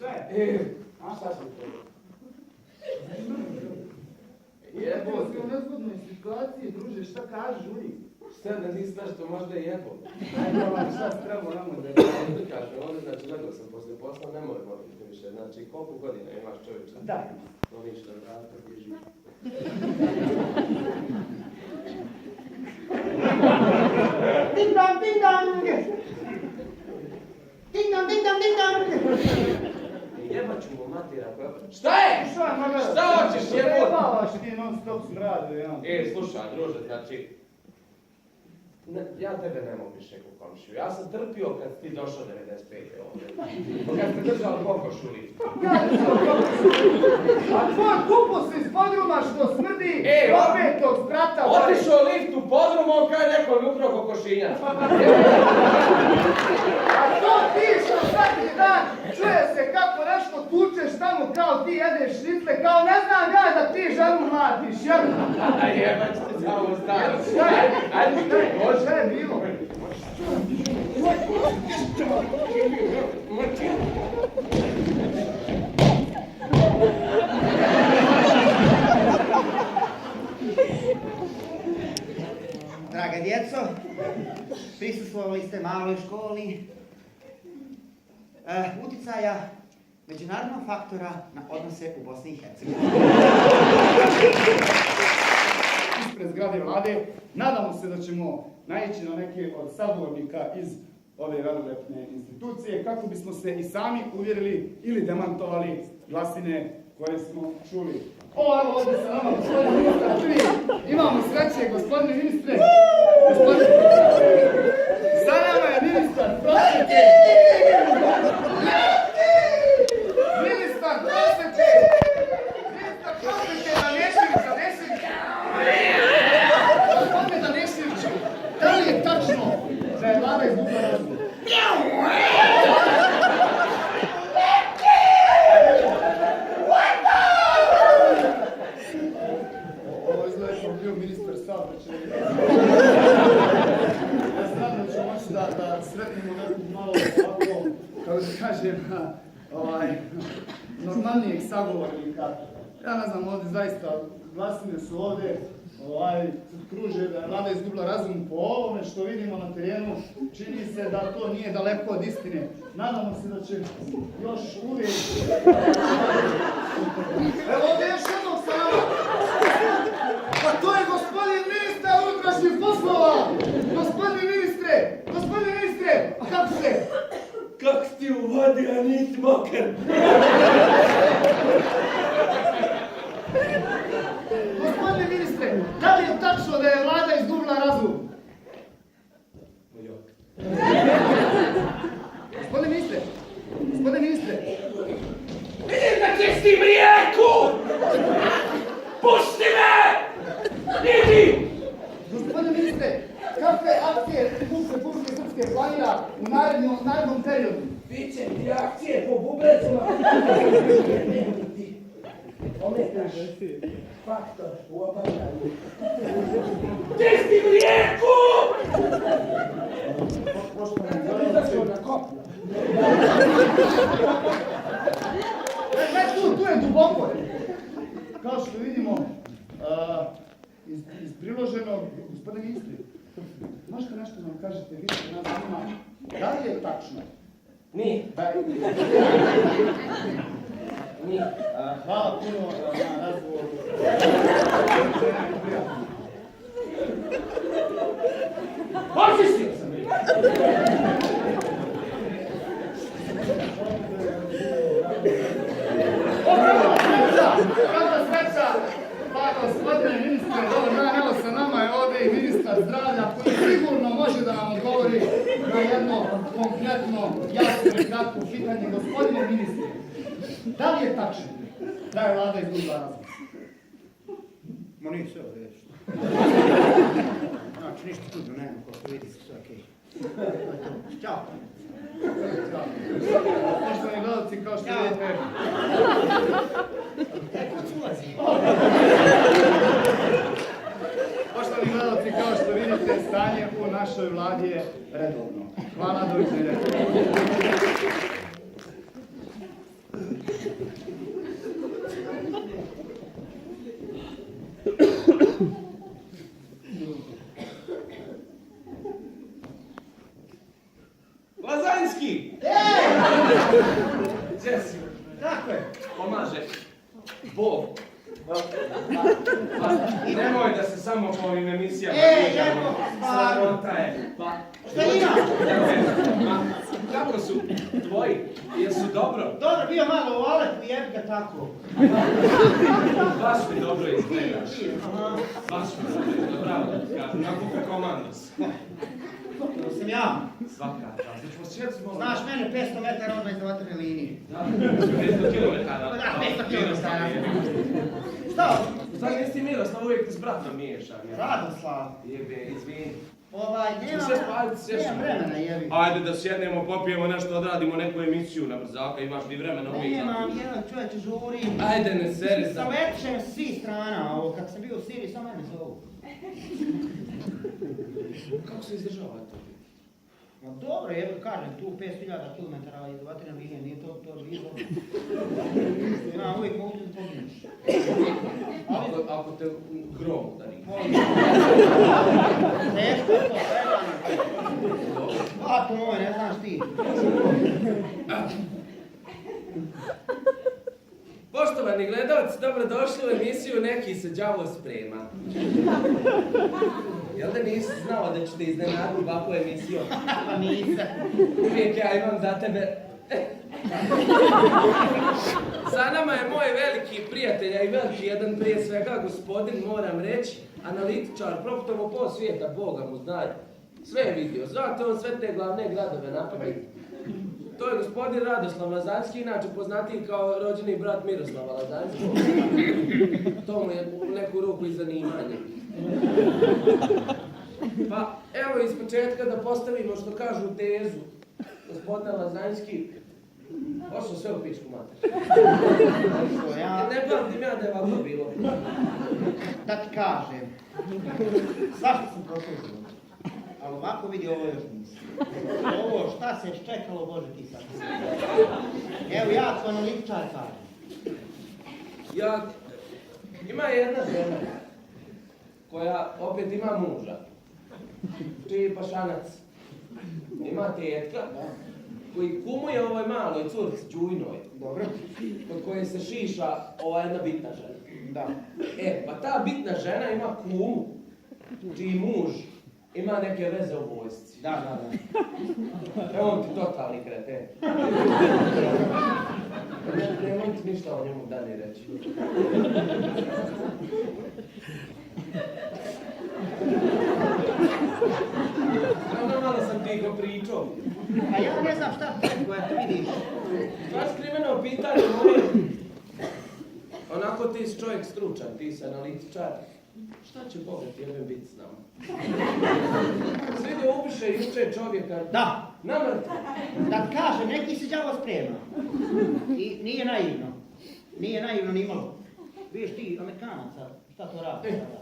Šta je? A šta sam to? Jebo si u nezgodnoj situaciji, druže, šta kažeš uvijek? Šta da nisi znaš što možda je jebo? Ajde, šta si trebao namo da Ovdje kaže, ovdje znači gledao sam poslije posla, ne moram moliti više. Znači, koliko godina imaš čovječe? Da. No ništa, vrata, bježi. Ding dong, ding dong! Ding dong, ding dong, ding dong! Jebat ću mu matira koja... Šta je? Šta hoćeš jebot? Jebavaš ti non stop smradu, ja. Slušaj, druže, znači... Ja tebe ne mogu više u komšiju. Ja sam trpio kad ti došao 95. ovdje. Kad ste držali kokoš u liftu. A tvoj kupus iz podruma što smrdi opetog sprata. Otišao lift u podrumu, kaj neko mi ukrao kokošinjac. A to ti što svaki dan čuje se kako nešto tučeš tamo kao ti jedeš šnicle, kao ne znam ja da ti ženu mladiš, jel? A jebać te samo staro. Šta je? Ajde, Šta je bilo? Draga djeco, prisustvovali ste maloj školi uticaja međunarodnog faktora na odnose u Bosni i Hercegovini. Ispred zgrade vlade, nadamo se da ćemo naići na neke od sagovornika iz ove velelepne institucije kako bismo se i sami uvjerili ili demantovali glasine koje smo čuli. Evo ovdje sa nama gospodin ministar prvi. Imamo sreće, gospodine ministre. Sa nama je ministar prosvete. Ministar prosvete. Ministar prosvete Daneševića, Gospodine Daneševiću, da li je tačno da je vlada izgubila razum? Ovo izgleda kao bio ministar saobraćaja. Ja se nadam da ću moći da sretnemo neku malo ovako, kako da kažem, normalnijeg sagovornika. Ja ne znam, ovdje zaista glasine su ovdje, kruže da je vlada izgubila razum po ovome što vidimo na terenu. Čini se da to nije daleko od istine. Nadamo se da će još uvijek... Evo ovdje još jednog sa nama. Pa to je gospodin ministar unutrašnjih poslova! Gospodine ministre, a kako ste? Kako si ti u vodi, a nisi moker? Gospodine ministre, da li je tačno da je vlada izgubila razum? Gospodine ministre! Vidim da ćeš ti mrijeku! Pušti me! Idi! Gospodine ministre, kakve akcije Republike Srpske planira u narednom periodu? Biće ti akcije po bubrecima. Ometaš faktor u obavljanju. Ćeš ti mrijeku! Na kopnu. Tu je duboko. Kao što vidimo, iz priloženog, gospodine ministre, možete nešto nam kažete, vi ste nas zanima, da li je tačno? Nije. Nije. Hvala puno na razgovoru. Očistio sam ih! Kakva sreća! Pa gospodine ministre, evo sa nama je ovdje i ministar zdravlja koji sigurno može da nam odgovori na jedno konkretno, jasno i kratko pitanje. Gospodine ministre, da li je tačno da je vlada izgubila razum? Ma nije sve ovdje nešto. Znači, ništa čudno, nema, kao što vidite, sve okej. Ćao. Poštovani gledalci, kao što vidite... Poštovani gledalci, kao što vidite, stanje u našoj vladi je redovno. Hvala, doviđenja. Jesi, Tako je. pomaže. Bog. I nemoj da se samo po ovim emisijama Evo, stvarno. Sramota je. Pa, Šta ima? kako su tvoji? Jesu dobro? Dobro, bio malo u Alepu, jebi ga tako. Baš mi dobro izgledaš. Aha. Baš mi dobro izgledaš. Bravo da ti kažem. Na kupe komandos. To sam ja. Svaka čast. Znači, posjeći malo. Znaš mene 500 metara odmah iz vatrene linije. Da, 500 kilometara. Da, 500 kilometara. Šta? Sad nisi ti Miroslav, uvijek ti s bratom miješan. Radoslav. Jebe, izvini. Nemam vremena, jebi. Ajde da sjednemo, popijemo nešto, odradimo neku emisiju na brzaka, imaš ti vremena uvijek. Nemam, jedan čovječe žurim. Ajde, ne seri se. Zalepšem s svih strana, ovo, kako sam bio u Siriji, samo mene zovu. Kako se izdržava to? Ma dobro, jebi, kažem, tu 500.000 km iz vatrene linije, nije to blizu. Imam uvijek mogu da pogineš. Ako te grom udari. Teško je to, predano. Bato moj, ne znaš ti. Poštovani gledalci, dobrodošli u emisiju Neki se đavo sprema. Jel da nisi znao da ću te iznenaditi ovakvu emisiju? Pa nisam. Uvijek ja imam za tebe. Sa nama je moj veliki prijatelj, a i veliki jedan prije svega gospodin, moram reći, analitičar, proputovo pol svijeta, Boga mu znaj. Sve je vidio, znate on sve te glavne gradove napamet. To je gospodin Radoslav Lazanski, inače poznatiji kao rođeni brat Miroslava Lazanskog. To mu je u neku ruku i zanimanje. Pa evo iz početka da postavimo što kažu tezu. Gospodin Lazanski, ošao sve u pičku mater. Ne pamtim ja da je ovako bilo. Da ti kažem, svašta sam prošao život, ali ovako vidi ovo još nisam. Ovo šta se čekalo, Bože ti sad. Evo ja kao analitičar kažem. Ima jedna žena koja opet ima muža, čiji je pašanac. Ima tetka koji kumuje ovoj maloj curci Đujnoj, Dobro. kod koje se šiša ova jedna bitna žena. Da. Pa ta bitna žena ima kumu, čiji muž ima neke veze u vojsci. Da. Evo on ti totalni kreten. Nemam ti ništa o njemu dalje reći. Malo sam ti go pričao. A ja ne znam šta ti koja ti vidiš. Tvoje skriveno pitanje moje. Onako ti si čovjek stručan, ti si analitičar. Šta će Boga ti jebem biti s nama? Svidio ubiše juče čovjeka. Da. Na mrtvo. Da ti kažem, neki se đavo sprema. I nije naivno. Nije naivno ni malo. Vidiš ti, Amerikanaca, šta to radi sada?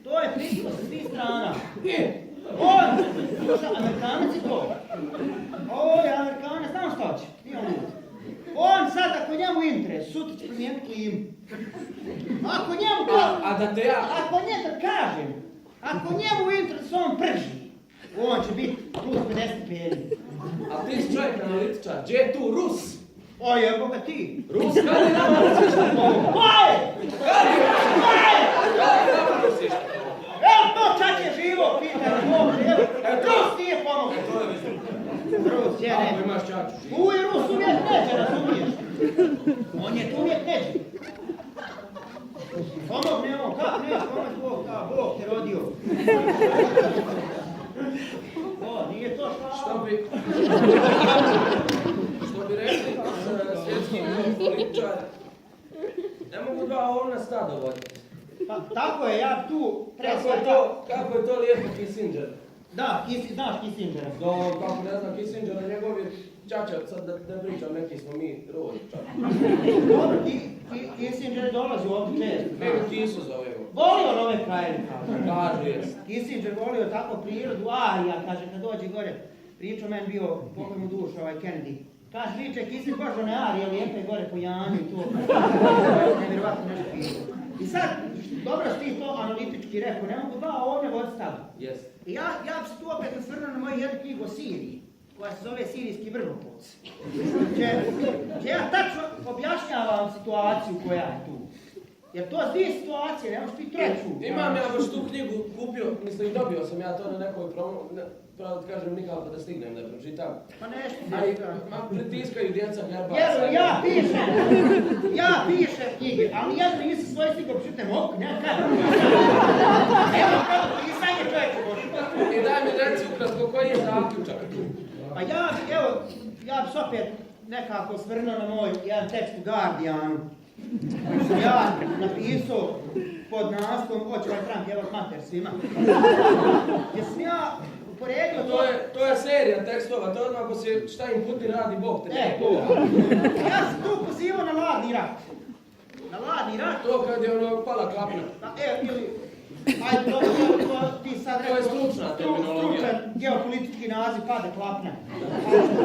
To je prišlo sa svih strana. On, slušaj, Amerikanac je to. Ovo je Amerikanac, znam šta će. Nije on ljudi. On sad, ako njemu interes, sutra će promijeniti klimu. Ako njemu to... A da te ja... Ako njemu kažem, ako njemu interes, on prži. On će biti plus 50 pjeni. A ti si čovjek analitičar, gdje je tu Rus? O, jebo ga ti. Rus, kada je nama Rusiš na pomogu? Oj! Kada je nama Rusiš na pomogu? Evo to čak je živo, pitaj Bog, evo. Rus nije pomogao. To je mislim. Rus, je ne. Ako imaš čaču živo. Uj, Rus uvijek neće, razumiješ? On je tu uvijek neće. Pomogne on, kako neće pomoći Bog, kao Bog te rodio. O, nije to Što bi rekli svjetski političari, ne mogu dva ovna stada voditi. Pa tako je, ja tu Kako je to lijepo Kissinger? Da, znaš Kissingera. Kako ne znam Kissingera, njegov je čača, sad da ne pričam, neki smo mi rodi čak. Dobro, Kissinger dolazi ovdje često. Nego Kisu zovemo. Volio on ove krajeve, kaže. Kažu jest. Kissinger volio tako prirodu, Arija, kaže, kad dođe gore, pričao meni bio, pokoj mu duša, Kennedy. Kaže, liče, Kissinger baš one Arije lijepe gore po Janju i to. Nevjerovatno nešto pisao. I sad, dobro si ti to analitički rekao, ne mogu dva ovdje voditi stavu. Jest. I ja bi se tu opet osvrnuo na moju jednu knjigu o Siriji, koja se zove Sirijski vrhopoc. gdje ja tačno objašnjavam situaciju koja je tu. Jer to dvije situacije, ne možeš ti treću. Imam ja baš tu knjigu kupio, mislim dobio sam ja to na nekoj pravo da kažem nikako da stignem da pročitam. Pa nešto pritiskaju djeca gleba. Jer ja pišem knjige, ali jedno nisam svoje stigao pročitam, ne kada. Evo kako pisanje čovječe Bože. I daj mi reci ukratko koji je zaključak. Pa ja bi se opet nekako svrnuo na moj jedan tekst u Guardianu. Koji sam ja napisao pod naslovom "Hoće ovaj Trump jebat mater svima". Gdje sam ja uporedio to... To je serija tekstova, to je odmah ako se šta im Putin radi, Bog te ne to. Ja sam tu pozivao na ladni rat. Na ladni rat. To kad je ono pala klapna. Ili... Ajde, dobro, ti sad rekao... To je stručna terminologija. Stručan geopolitički naziv pade klapna.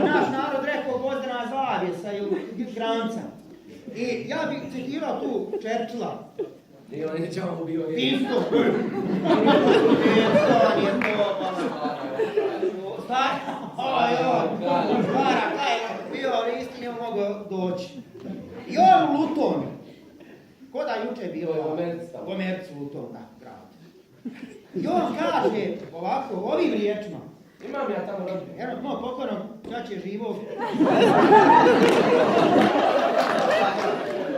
Naš narod rekao Gvozdena zavjesa ili granca. I ja bih citirao tu Churchilla. I on je čao bio je. Isto. On je to, Stara, bio, ali isti nije mogao doći. I on u Lutonu. Ko da juče je bilo? U Americi Luton, da, grad. I on kaže ovako, ovim riječima. Imam ja tamo rodbine. Jedno moj pokojno, čače živo.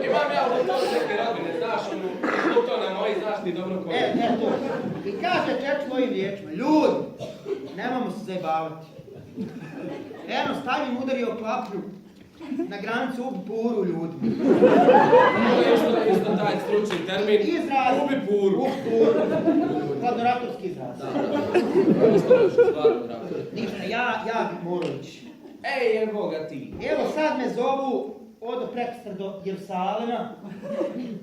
Imam ja u Lutonu neke rodbine, znaš onu, iz Lutona moji, znaš ti dobro koji. To. I kaže Churchill ovim riječima, ljudi, nemamo se zajebavati. Eno, Stalin udario klapnju na granicu ubi puru ljudi. To je isto taj stručni termin. Izraz. Ubi puru. Ubi puru. Hladnoratovski izraz. Da. Isto još stvarno rator. Ništa, ja bih morao ići. Ej, evo ga ti. Evo sad me zovu odo prekstra do Jerusalema.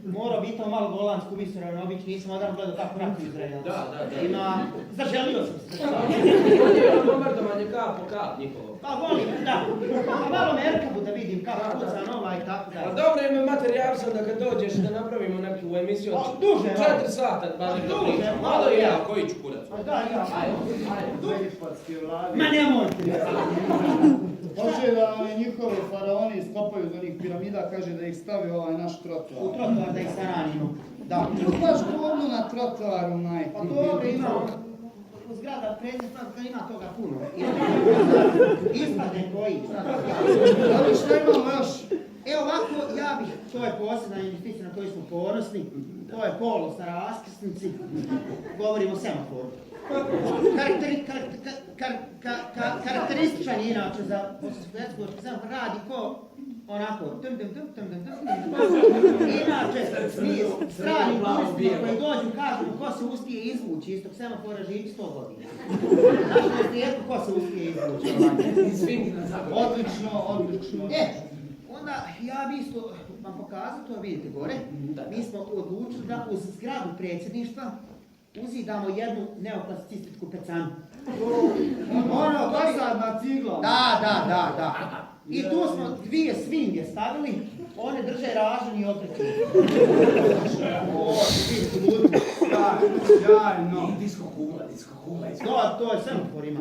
Morao bi tamo malo Golansku visoravno, obično nisam odavno gledao tako rat u Izraelu. Da. Zaželio sam se. On je ono bombardovanje kap po kap njihovo. Pa volim, da. Pa malo Merkabu da vidim kako kuca nova i tako dalje. Pa dobro, ima materijal sam da kad dođeš da napravimo neku emisiju od duže, 4 sata, barem da pričam. Malo i ja, koji ću kurac. Pa da, ja. Ajde, egipatske vlade. Ma nemojte. Hoće da njihovi faraoni iskopaju iz onih piramida, kaže da ih stave ovaj naš trotoar. U trotoar da ih saranimo. Da. Baš govno na trotoaru, majke. Pa dobro, imamo zgrada predsjedstva, ima toga puno. Ispadne koji. Ali šta imamo još? Evo ovako, ja bih, to je posebna investicija na koju smo ponosni. To je polos na raskrsnici. Govorimo o semaforu. Karakterističan je inače za bosansko-hercegovački semafor, radi ko onako Inače, mi strani turistima koji dođu kažu ko se uspije izvući iz tog semafora živi 100 godina. Znači, rijetko ko se uspije izvući. Odlično. Onda ja bi isto vam pokazao, to vidite gore, mi smo odlučili da uz zgradu predsjedništva uzidamo jednu neoklasističku pecanu. Ono, dosadna cigla. Da. I tu smo dvije svinge stavili, one drže ražanj i okreću. Sjajno. Disko kula. To je semafor ima.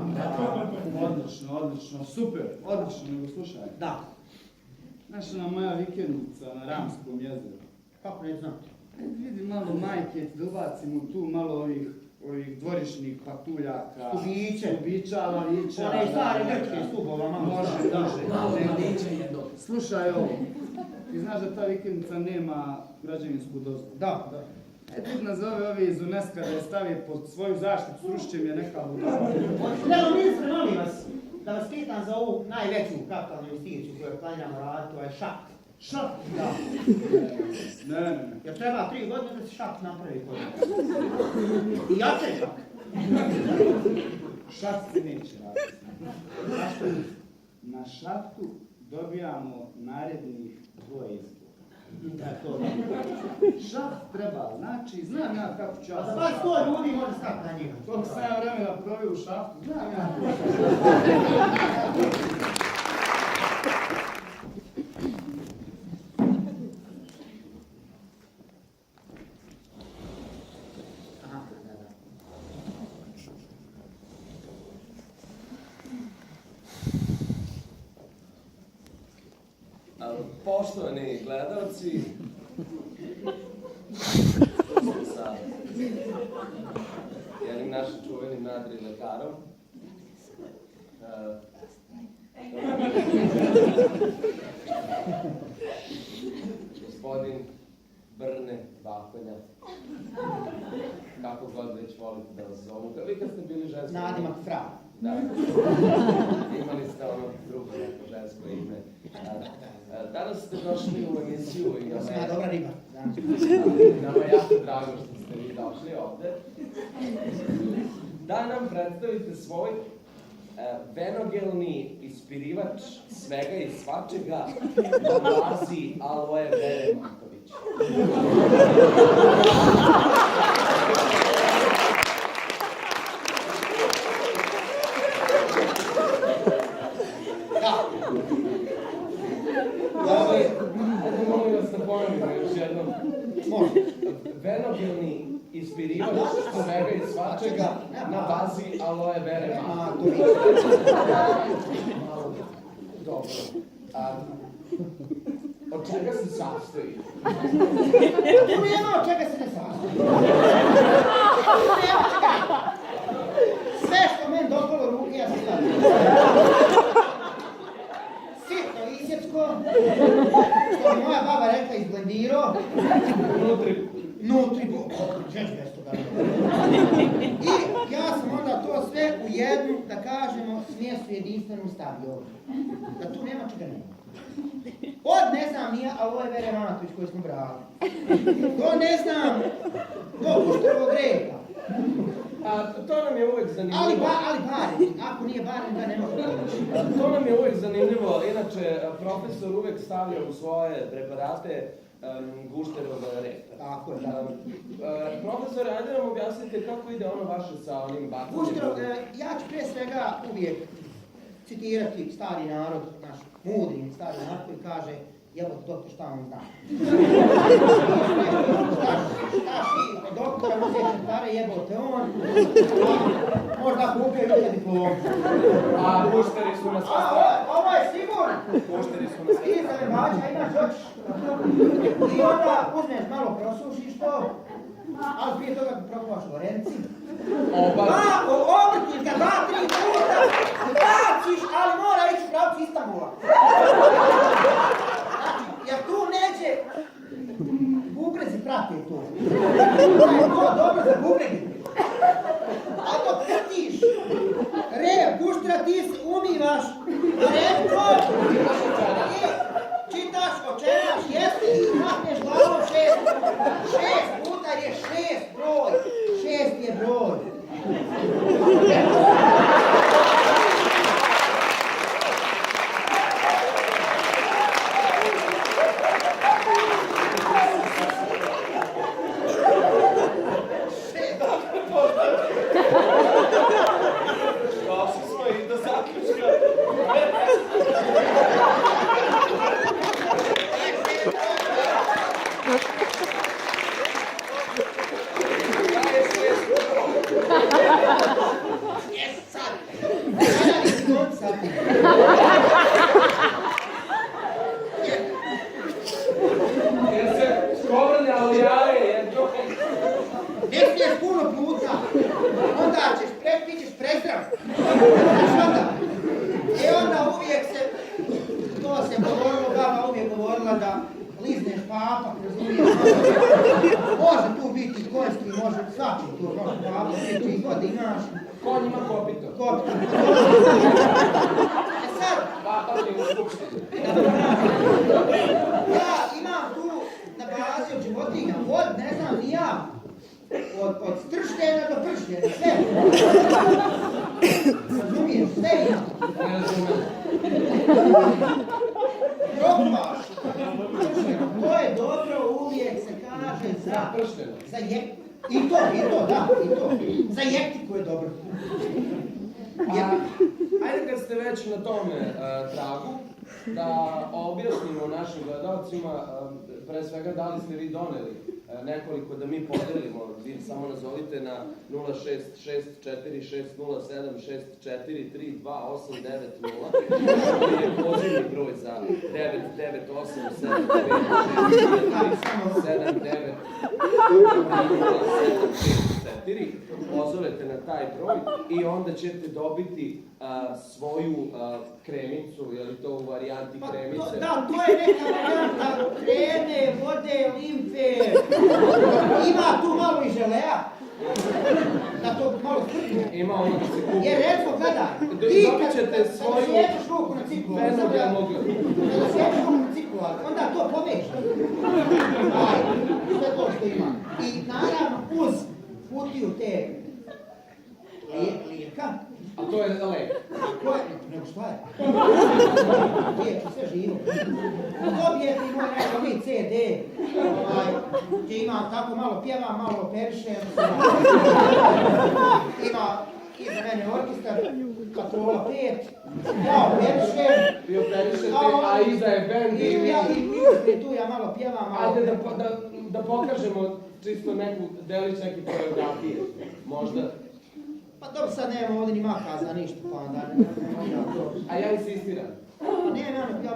Odlično, super, odlično, nego slušaj. Da. Znaš ona moja vikendica na Ramskom jezeru. Kako ne znam? Vidi malo majke, da ubacimo tu malo ovih dvorišnih patuljaka. Stubića, lavića. One stare grčke stubova, Može. Malo mladića jednog. Slušaj ovo, ti znaš da ta vikendica nema građevinsku dozvolu? Da. Ti nazove ovi iz UNESCO da je stavi pod svoju zaštitu, srušit će mi je neka budala. Evo ministre, molim vas, da vas pitam za ovu najveću kapitalnu investiciju koju planiramo raditi, to je šakt. Šakt? Da. Ne. Jer treba 3 godine da se šakt napravi kod nas. I jače je šakt. Šakt se neće raditi. Na šaktu dobijamo narednih 2 izbora. Šakt treba, znači, znam ja kako ću ja... A za vas 100 ljudi može stati na njega. Koliko sam ja vremena provio u šaktu, znam ja. Poštovani gledalci, sa jednim našim čuvenim nadri lekarom, gospodin Brne Vakonja, kako god već volite da vas zovu. Vi kad ste bili ženski... Nadimak Fra. Da, imali ste ono drugo neko žensko ime. Danas ste došli u emisiju i... Ja sam ja dobra riba. Nama je jako drago što ste vi došli ovde. Da nam predstavite svoj venogelni ispirivač svega i svačega na bazi aloe vere Matović. Molim vas da ponovimo još jednom. Venogelni ispirivač svega i svačega na bazi aloe vere Matović. Dobro. Od čega se sastoji? Tu nema od čega se ne sastoji. Sve što meni dopalo ruke, ja sam stavio. Sitno isjecko, što mi moja baba rekla izblendirao. Nutri, češ toga. I ja sam onda to sve u jednu, da kažemo, smjesu jedinstvenu stavio. Da tu nema čega nema. Od ne znam nije aloe vere Matović koju smo brali. To ne znam, do Guštevog repa. To nam je uvek zanimljivo. Ali barem, ako nije barem da ne može pomoći. To nam je uvek zanimljivo, inače profesor uvek stavlja u svoje preparate Guštevog repa. Tako je. Profesor, ajde nam objasnite kako ide ono vaše sa onim bacanjem. Gušterov, ja ću pre svega uvijek citirati stari narod, naš mudri stari narod koji kaže jebote doktor šta on zna. Šta si od doktora uzeti stare jebote on, možda kupio ljudi diplomu. A gušteri su na sve strane. Ovo je sigurno. Gušteri su na sve Ti za lebača imaš još. I onda uzmeš malo prosušiš to, ali prije toga prokuvaš u renci. Obrtiš ga 2-3 puta, baciš, ali mora ići u pravcu Istanbula. Jer tu neće bubrezi prate to. Da je to dobro za bubrezi. A dok crtiš rep, Guštera, ti se umivaš repko i čitaš, očeraš, jesti i makneš glavom 6 puta je 6 broj. 6 je broj. Konj ima kopito. Sad, ja imam tu na bazi od životinja, od ne znam ni ja, od strštena do prštena, sve. Razumiješ, sve imam. Ne razumijem. Propaš. To je dobro, uvijek se kaže za prštena. Za I to, da, i to. Za jektiku je dobro. Ajde kad ste već na tome tragu, da objasnimo našim gledalcima, pre svega da li ste vi doneli nekoliko da mi podelimo. Vi samo nazovite na 0664607643289 koji je pozivni broj za 998-796-79 pozovete na taj broj i onda ćete dobiti svoju kremicu, je li to u varijanti kremice? Da, to je neka varijanta kreme, vode, limfe. Ima tu malo i želea. Da to malo sprtne. Ima ono da se kupi. Jer recimo, gledaj, Dobit ćete svoju... Kada sjećaš ruku na ciklu, kada sjećaš ruku na ciklu, onda to pomešaš. Sve to što ima. I naravno uz kutiju te lijeka. A to je lek. Ko je? Nego šta je? Liječi sve živo. Dobijete i moj najbolji CD, gdje ima tako malo pjeva, malo operiše. Ima iza mene orkestar, Patrola 5, ja operišem. Vi operišete, a iza je band i... I tu ja malo pjevam, malo... Ajde da pokažemo čisto neku delić neke koreografije, možda. Pa dobro, sad nemamo ovdje ni makaza, ništa, pa onda nema to. A ja insistiram. Ja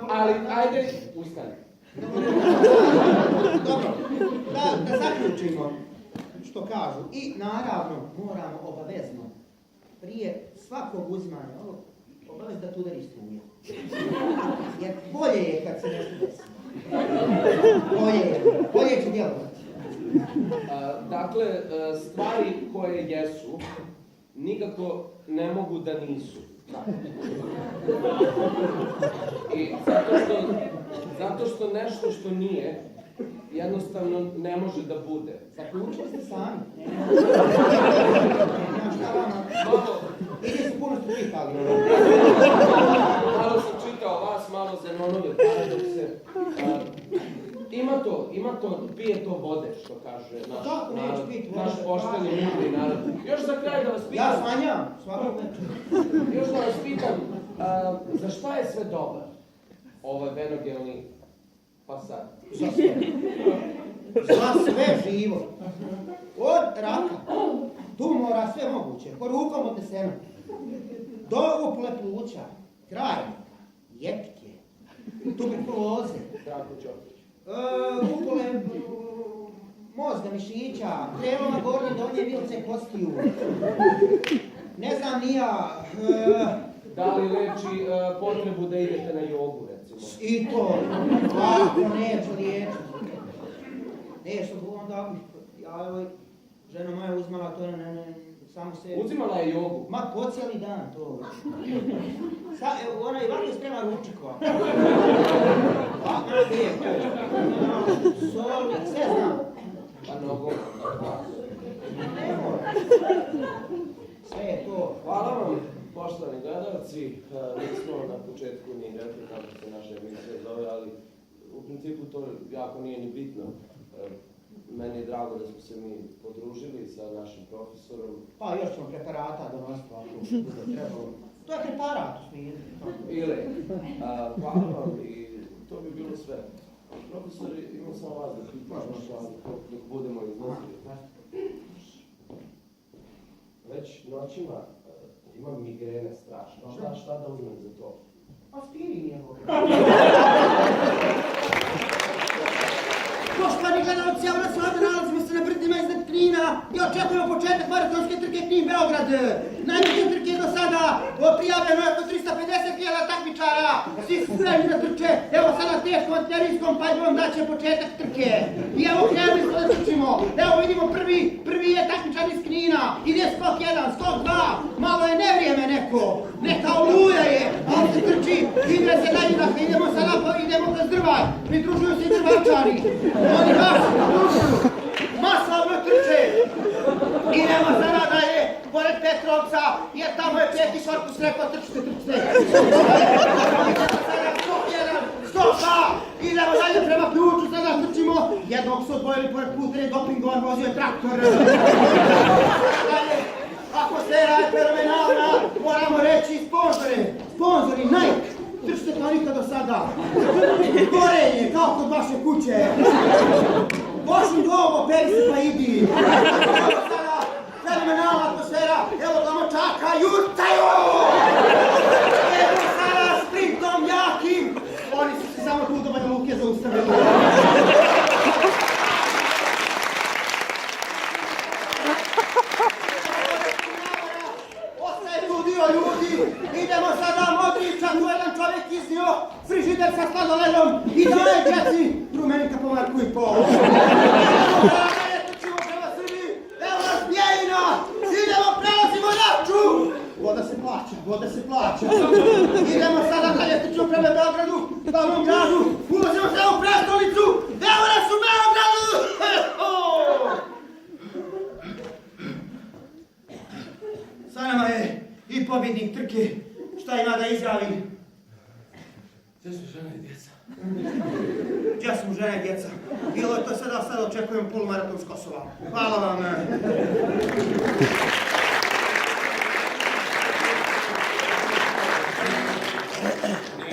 volim... Ali, ajde, ustani. Dobro, da zaključimo što kažu. I naravno, moramo obavezno, prije svakog uzimanja ovog, obavezno da tu udari struja. Jer bolje je kad se nešto desi. Bolje će djelovati. Dakle, stvari koje jesu, nikako ne mogu da nisu. I zato što nešto što nije, jednostavno ne može da bude. Zaključili ste sami. Šta vama? Ili su puno ste pitali. Malo sam čitao vas, malo Zenonove paradokse. Ima to, pije to vode, što kaže naš pošteni mudri narod. Još za kraj da vas pitam... Ja smanjam, svakog večer. Još da vas pitam, za šta je sve dobar ovaj venogelni fasad? Za sve. Za sve živo. Od raka, tumora, sve moguće. Porukom odneseno. Do upule pluća, krajnika, jepke, tuberkuloze. Zdravko Ćopić. Upole mozga, mišića, krevoma gornje, donje, vilce, kostiju. Ne znam ni ja. Da li leči potrebu da idete na jogu, recimo? I to. Ako neću liječiti. Nešto onda, žena moja uzmala to, samo se... Uzimala je jogu? Ma, po cijeli dan to. Ona i vani sprema ručikova. Sol, sve znam. Pa mnogo. Ne mora. Sve je to. Hvala vam, poštovani gledalci. Nismo na početku ni rekli kako se naša emisija zove, ali u principu to jako nije ni bitno. Meni je drago da smo se mi podružili sa našim profesorom. Pa još ćemo preparata donositi, ako bude trebalo. To je preparat, Ili, hvala vam i to bi bilo sve. Profesor, imam samo vas da pitam dok budemo iznosili. Već noćima imam migrene strašno. Šta da uzmem za to? Aspirin je ovo. Poštovani gledalci, evo nas ovdje nalazimo se na brdima iznad Knina i očekujemo početak maratonske trke Knin-Beograd. Najveće trke do sada prijavljeno je oko 350.000 takmičara. Svi su spremni da trče. Evo sada teškom artiljerijskom paljbom daće početak trke. I evo krenuli smo da trčimo. Evo vidimo prvi je takmičar iz Knina. Ide skok 1, skok 2. Malo je nevrijeme neko. Neka oluja je, a on se trči. Igre se najvidahe, idemo sada, idemo kroz drvaj. Pridružuju se i drvačari. Oni baš pridružuju. Masovno trče. Idemo sada dalje, pored Petrovca, jer tamo je Peti Šorkus rekao trčite. Skok 1, skok 2. Idemo dalje prema ključu, sada trčimo. Jednog su odbojili pored puta, je dopingovan, vozio je traktor. Dalje, atmosfera je fenomenalna, moramo reći sponzori Nike. Trčite kao nikad do sada. Gorenje, kao kod vaše kuće. Bošu ovo, peri se pa idi. Evo sada, fenomenalna atmosfera, evo glamočaka, jurtaju! Evo sada, sprintom jakim. Oni su se samo tu do Banja Luke zaustavili. Ostaje tu dio ljudi, idemo sada modriča, tu jedan čovjek iznio frižider sa sladoledom i daje djeci rumenika po marku i pol. Idemo sada dalje, trčimo prema Srbiji, evo nas Bjejina, idemo, prelazimo Raču. Voda se plaća. Idemo sada dalje, trčimo prema Beogradu, glavnom gradu, ulazimo se u prestolicu, evo nas u Beogradu. Sa nama je i pobjednik trke, šta ima da izjavi? Gdje su žene i djeca? Gdje su žene i djeca? Bilo je to sad očekujem polumaraton s Kosova. Hvala vam.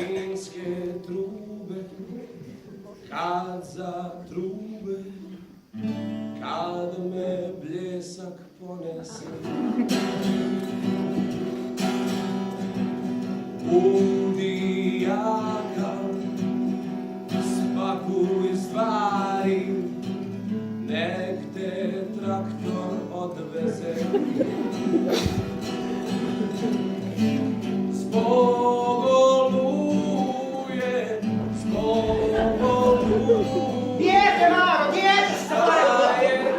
Ninske trube, kad zatrube, kad me bljesak ponese. Budi jaka, spakuj stvari, nek te traktor odveze. Zbog oluje, Dijete, Maro, dijete se staje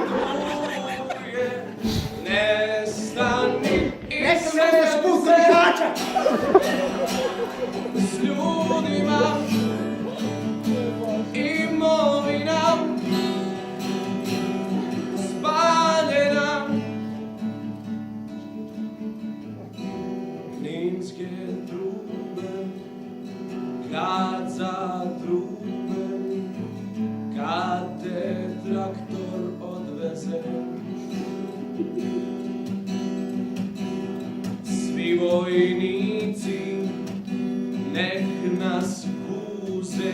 duje, nestani i Rekao mi da se put kod igrača. s ljudima, imovina, spaljena. Ninske trube, kad zatrube, kad te traktor odveze. Svi vojnici nek nas kuze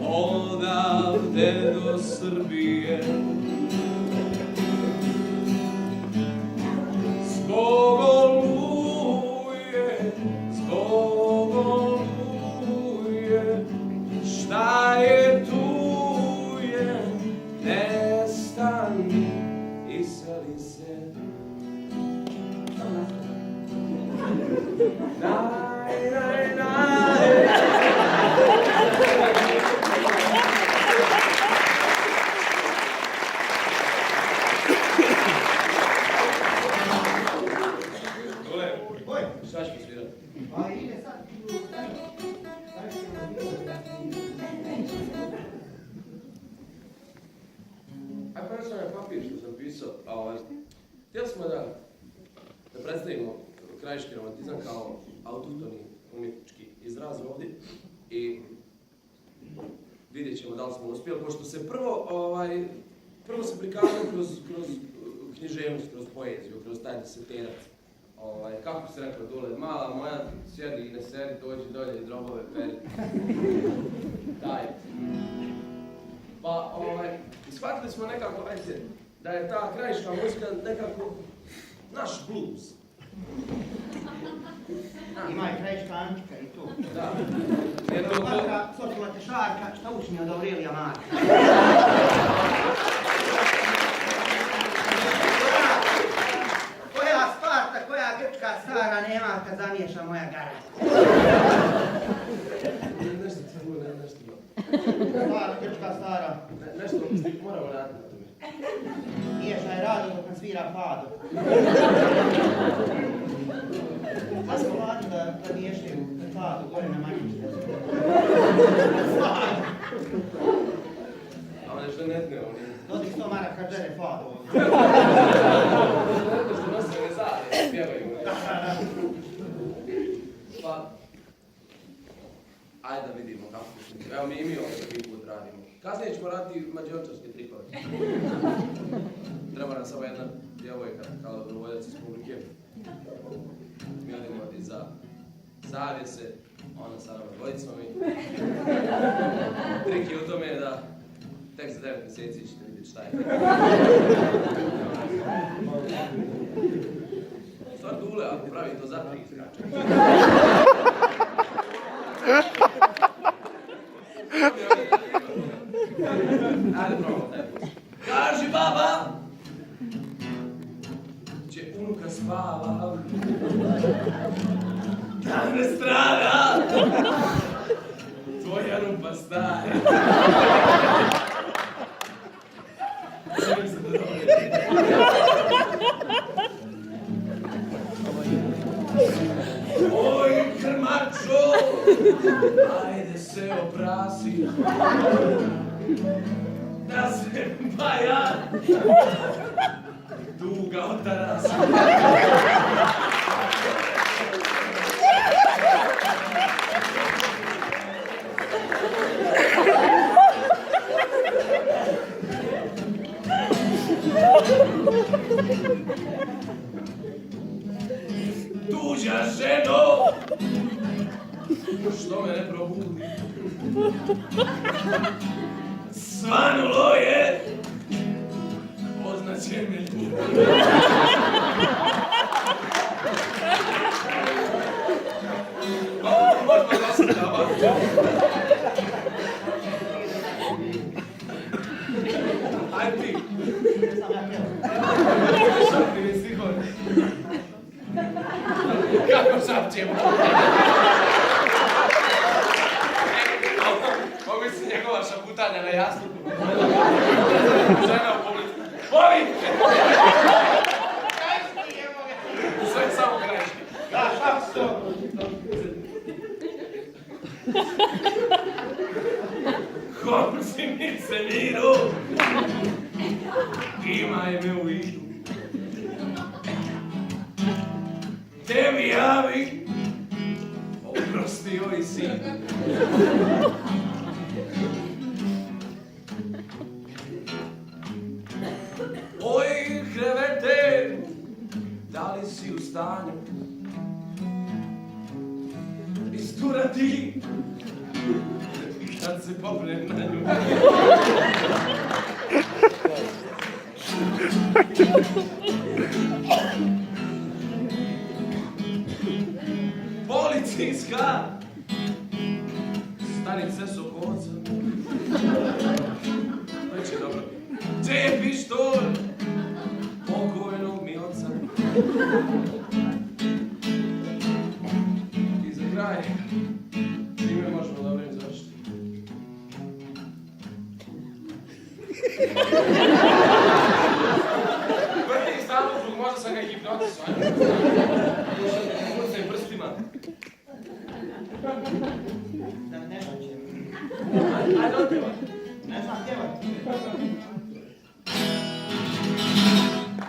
odavde do Srbije. Zbog oluje, šta je tu je, nestani i seli se. Naj, naj, naj. Oj, Šta ćemo svirati? a ide sad. A pa sam je papir što sam pisao, htjeli smo da predstavimo krajiški romantizam kao autohtoni umjetnički izraz ovdje i vidjet ćemo da li smo uspjeli, pošto se prvo se prikazuje kroz književnost, kroz poeziju, kroz taj deseterac. Kako se rekao dole, mala moja, sjedi i ne sedi, dođi dolje i drobove peri. Daj. Pa, shvatili smo nekako, da je ta krajiška muzika nekako naš blues. Ima i krajiška antika i to. Da. Svaka socijalna tešarka, šta učinje od Aurelija Marka? Koja Sparta, koja grčka stara nema kad zamiješa moja gara? Nešto ti bilo, nešto. Stara, grčka stara. Nešto moramo raditi na tome. Miješaj rado dok nam svira fado. Pa smo mladi da miješaju fado gore na manjište. A one što ne tne, oni. Dodi 100 maraka žene fado. Što nose ne zade, pjevaju. Pa, ajde da vidimo kako ćemo. Evo mi i mi ovdje prvi put radimo. Kasnije ćemo raditi mađiorčarske tripove. Treba nam samo jedna djevojka kao dobrovoljac iz publike. Mi odimo za zavjese, ona sa nama dvojicom i trik je u tome da tek tek za 9 mjeseci ćete vidjeti šta je. Stvar Dule, ako pravi to za 3 iskače. Ajde, probamo taj put. Kaži baba! Će unuka spava. Da ne strada! Tvoja rupa stara. Želim se da dobro. Oj, krmačo! Ajde se oprasi. Da se baja duga otarasi. Tuđa ženo, što me ne probudi. Svanulo je, označe me ljubi. Možda da se dava. Ajde ti. Šapni mi stihove. Kako šapćemo? Ovo misli njegova šaputanja na jastupu. Žena u publiku. Volite! Krajški, evo ga. Sve samo krajški. Da, šta su to? Komšinice miru, imaj me u vidu. Tebi javi, oprosti oj sin. Oj, krevete, da li si u stanju isturati kad se popnem na nju? Policijska stanica Sokoca. Već je dobro. Gdje je pištolj pokojnog Milca? I za kraj, čime možemo dobro im završiti? Vrti stalno drug, možda sam ga hipnotisao. Kurcem prstima. Ne znam će. Ajde, otpjevaj. Ne znam pjevat.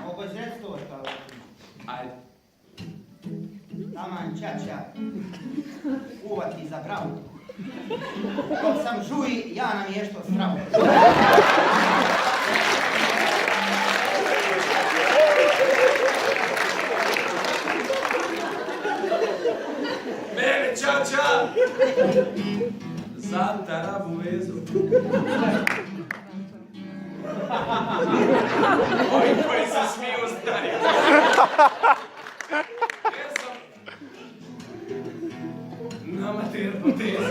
Mogu izreci to kao. Ajde. Taman čača uvati za bravu. Dok sam žuji, ja namješto stravu. Mene čača za taravu vezu. Ovi koji se smiju znaju. Jer sam na maternu tezu.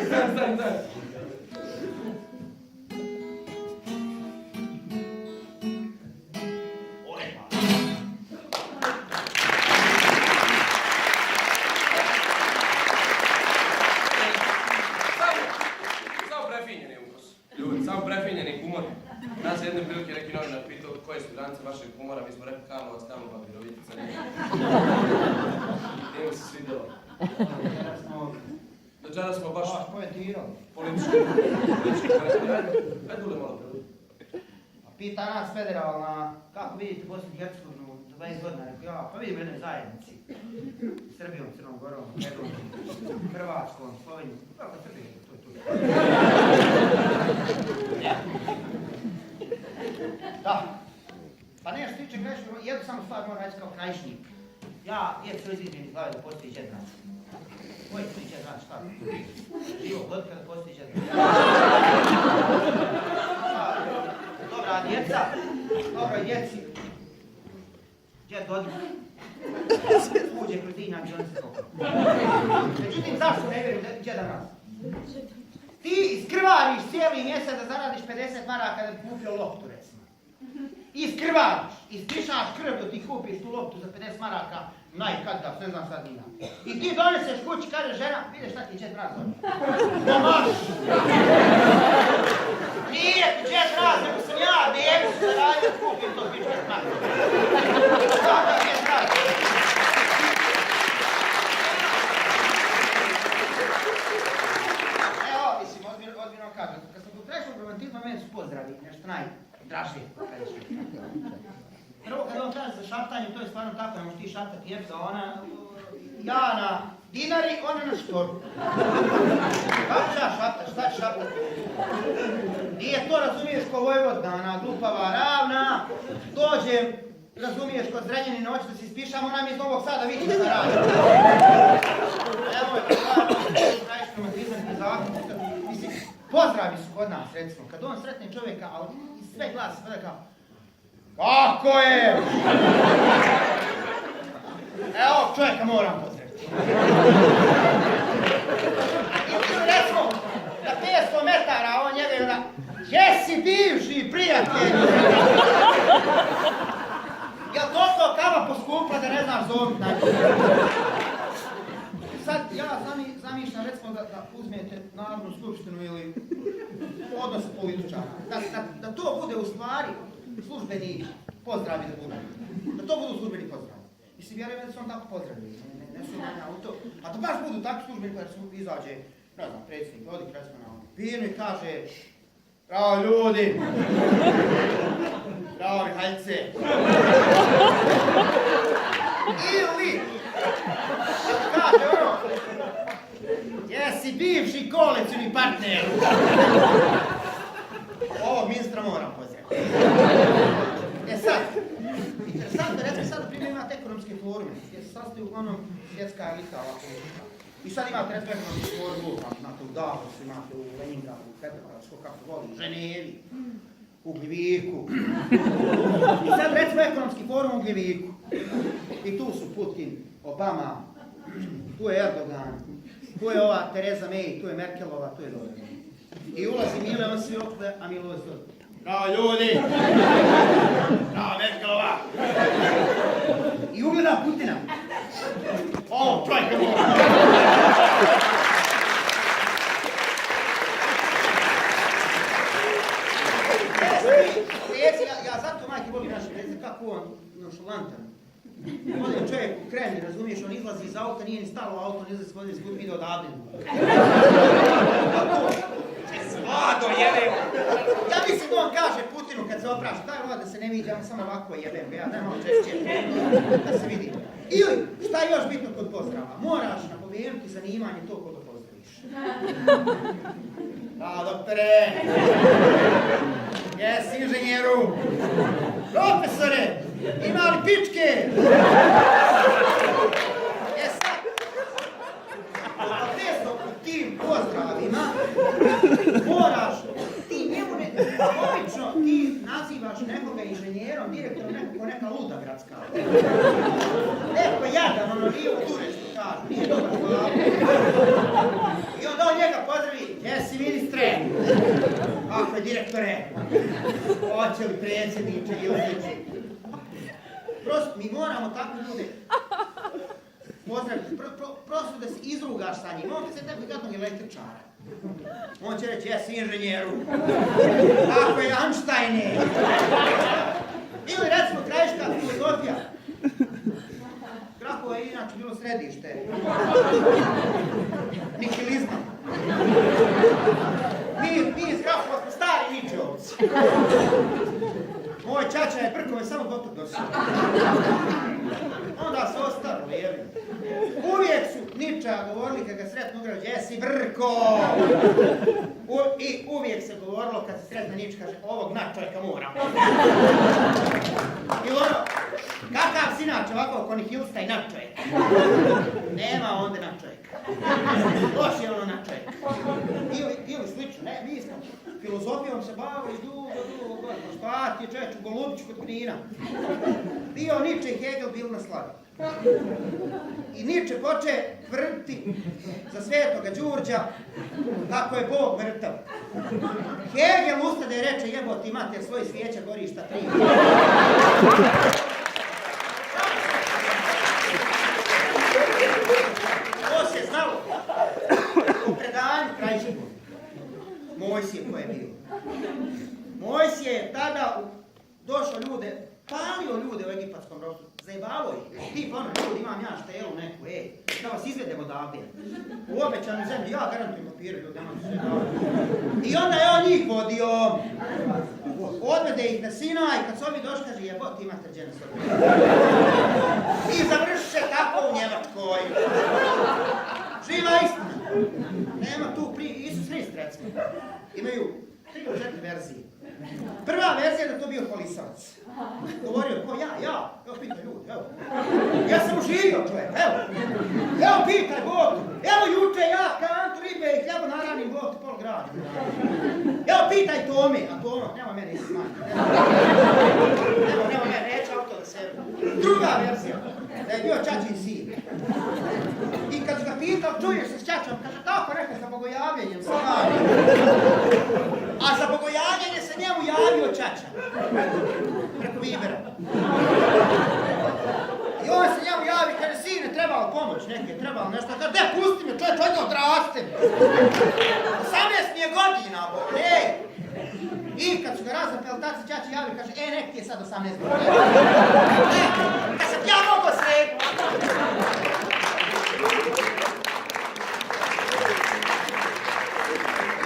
Stan. Samo prefinjeni humor. Nas je jedne prilike neki novinar pitao koje su granice vašeg humora, mi smo rekli Karlovac, Karlova, Virovitica, nije. Nije mi se svidjelo. Dođara smo baš poetirao. politički. Ajde Dule malo prvi. Pita nas federalna, kako vidite Bosnu i Hercegovinu za 20 godina, rekao ja, pa vidim jednoj zajednici. Srbijom, Crnom Gorom, Makedonijom, Hrvatskom, Slovenijom, kako Srbije, to je tu. Da. Pa nešto tiče Krajišnika, jednu samo stvar moram reći kao Krajišnik. Ja, djeco izvidim iz glave da postoji četvrnac. Koji ti četvrnac, šta? Živo god kada postoji četvrnac. Dobra djeca, dobro djeci. Djed odmah. Uđe kroz dinam i on se toga. Međutim, zašto ne vjerujem djeda nas? Ti iskrvariš cijeli mjesec da zaradiš 50 maraka da bi kupio loptu, recimo. Iskrvariš, ispišaš krv da ti kupiš tu loptu za 50 maraka, najkada, ne znam sad nina. I ti doneseš kući, kaže žena, vidiš šta ti čet razlog. No maš! Nije ti čet razlog, nego sam ja, djecu se radi da kupim to pičke maraka. Sada je razlog. Evo, mislim, ozbiljno kažem, kad sam tu prešao romantizma, meni su pozdravi, nešto najdraže. Prvo kad on kaže za šaptanje, to je stvarno tako, ne možeš ti šaptati jer ona, ja na dinari, ona na štoru. Kako ću ja šaptati, šta ću šaptati? Nije to, razumiješ, ko Vojvodna, glupava ravna, dođem, razumiješ, kod Zrenjani noć da se ispišamo, ona mi iz Novog Sada vidi šta radi. Evo je, to stvarno, najviše romantizam i zakon, mislim, pozdravi su kod nas, recimo, kad on sretne čovjeka, ali iz sve glasa, sve da kao, kako je? Evo čovjeka moram pozdraviti. I recimo, na 500 metara on njega i ona, jesi bivši prijatelj? Jel toliko kava poskupla da ne znaš zovit najbolje? Sad ja zamišljam recimo da uzmete Narodnu skupštinu ili odnose političara. Da to bude u stvari službeni pozdravi da budu. Da to budu službeni pozdravi. Mislim, vjerujem da su on tako pozdravi. Ne su manja u to. A da baš budu takvi službeni kada su izađe, ne znam, predsjednik, odi recimo na pijenu i kaže bravo ljudi! Bravo Mihaljce! Ili kaže ono, jesi bivši koalicijni partner. Ovog ministra moram pozdraviti. E sad, interesantno, recimo sad primjer imate ekonomske forume, gdje se sastoji uglavnom svjetska elita ovako. I sad imate recimo ekonomski forum, imate u Davosu, imate u Leningradu, u Petrogradsku, kako voli, u Ženevi, u Gljiviku. I sad recimo ekonomski forum u Gljiviku. I tu su Putin, Obama, tu je Erdogan, tu je ova Tereza May, tu je Merkelova, tu je Dodik. I ulazi Mile, on svi okle, a Milo je Dodik. Bravo ljudi! Bravo Merkelova! I ugleda Putina. O, čovjeka mora! Ja zato majke volim naše predsjednik, kako on nonšalantan. Ovdje čovjek u Kremlji, razumiješ, on izlazi iz auta, nije ni stalo auto, ne zna se ovdje izgubiti video odavde. Vlado, jebem! Ja mislim da on kaže Putinu kad se opraša, daj Vlado da se ne viđamo, samo ovako jebem ga, ja daj malo češće, da se vidi. Ili, šta je još bitno kod pozdrava? Moraš napomenuti zanimanje to kod pozdraviš. Da, doktore! Jes, inženjeru! Profesore! Ima li pičke? U tim pozdravima moraš, ti njemu obično ti nazivaš nekoga inženjerom, direktorom nekako neka luda gradska. Neko jadan, ono nije u Turečku kažu, nije dobar glavu. I onda on njega pozdravi, jesi ministre, kako je direktore, hoće li predsjedniče ili sliči. Prosto, mi moramo tako ljude pozdraviti, prosto da se izrugaš sa njim. On će se nekog gadnog električara. On će reći, jesi inženjeru. Kako je Einsteine. Ili recimo krajiška filozofija. Krakovo je inače bilo središte nihilizma. Mi iz Krakova smo stari ničeovci. Moj čača je Brkove samo dotok dosio. Onda su ostali, jeli. Uvijek su Niča govorili kad ga sretno ugrao, jesi Brko! I uvijek se govorilo kad se sretna Nič kaže, ovog na čovjeka mora. I ono, kakav si inače ovako konihilista i nadčovjek. Nema onda nadčovjek. Loš je ono nadčovjek. Ili slično, ne, mi smo filozofijom se bavili dugo, šta ti je čovječ u Golubiću kod Knina. Bio Nietzsche i Hegel bil na slavi. I Nietzsche poče tvrditi za Svetoga Đurđa kako je Bog vrtav. Hegel ustade i reče jebote imate svoje svijeća gorišta 3. To se znalo u predanju Krajišku. Mojsije koje je bilo. Mojsije je tada došao ljude, palio ljude u egipatskom ropstvu. Zajebavao ih. Ti ono ljudi imam ja štelu neku, da vas izvedemo odavde. U obećanu zemlju, ja garantujem papire, ljudi nemam se I onda je on njih vodio. Odvede ih na Sinaj, kad su ovi došli, kaže jebot imate džene sobe. I završiše tako u Njemačkoj. Živa istina. Nema tu Isus Hrist recimo. Imaju 3 ili 4 verzije. Prva verzija je da to bio Holisavac. Govorio, ko ja, evo pitaj ljudi, evo. Ja sam uživio čovjek, evo pitaj Bog, evo juče ja kantu ribe i hljabo naranim Bog pol grada. Evo pitaj Tome, a Toma, nema mene isi smanjiti. Nema mene, neće auto da sebe. Druga verzija, da je bio Čačin sin. I kad su ga pitao, čuješ se s Čačom, kaže tako neka sa bogojavljenjem se javi. A za bogojavljenje se njemu javio Čača. Preko Vibera. I on se njemu javi, kaže sine, trebalo pomoć neke, trebalo nešto. Kaže, pusti me, čovječ, odno odrastem. 18 mi je godina, ne. I kad su ga razapeli, tad se Čači javi, kaže, nek ti je sad 18 godina. Da sam ja mogo srediti.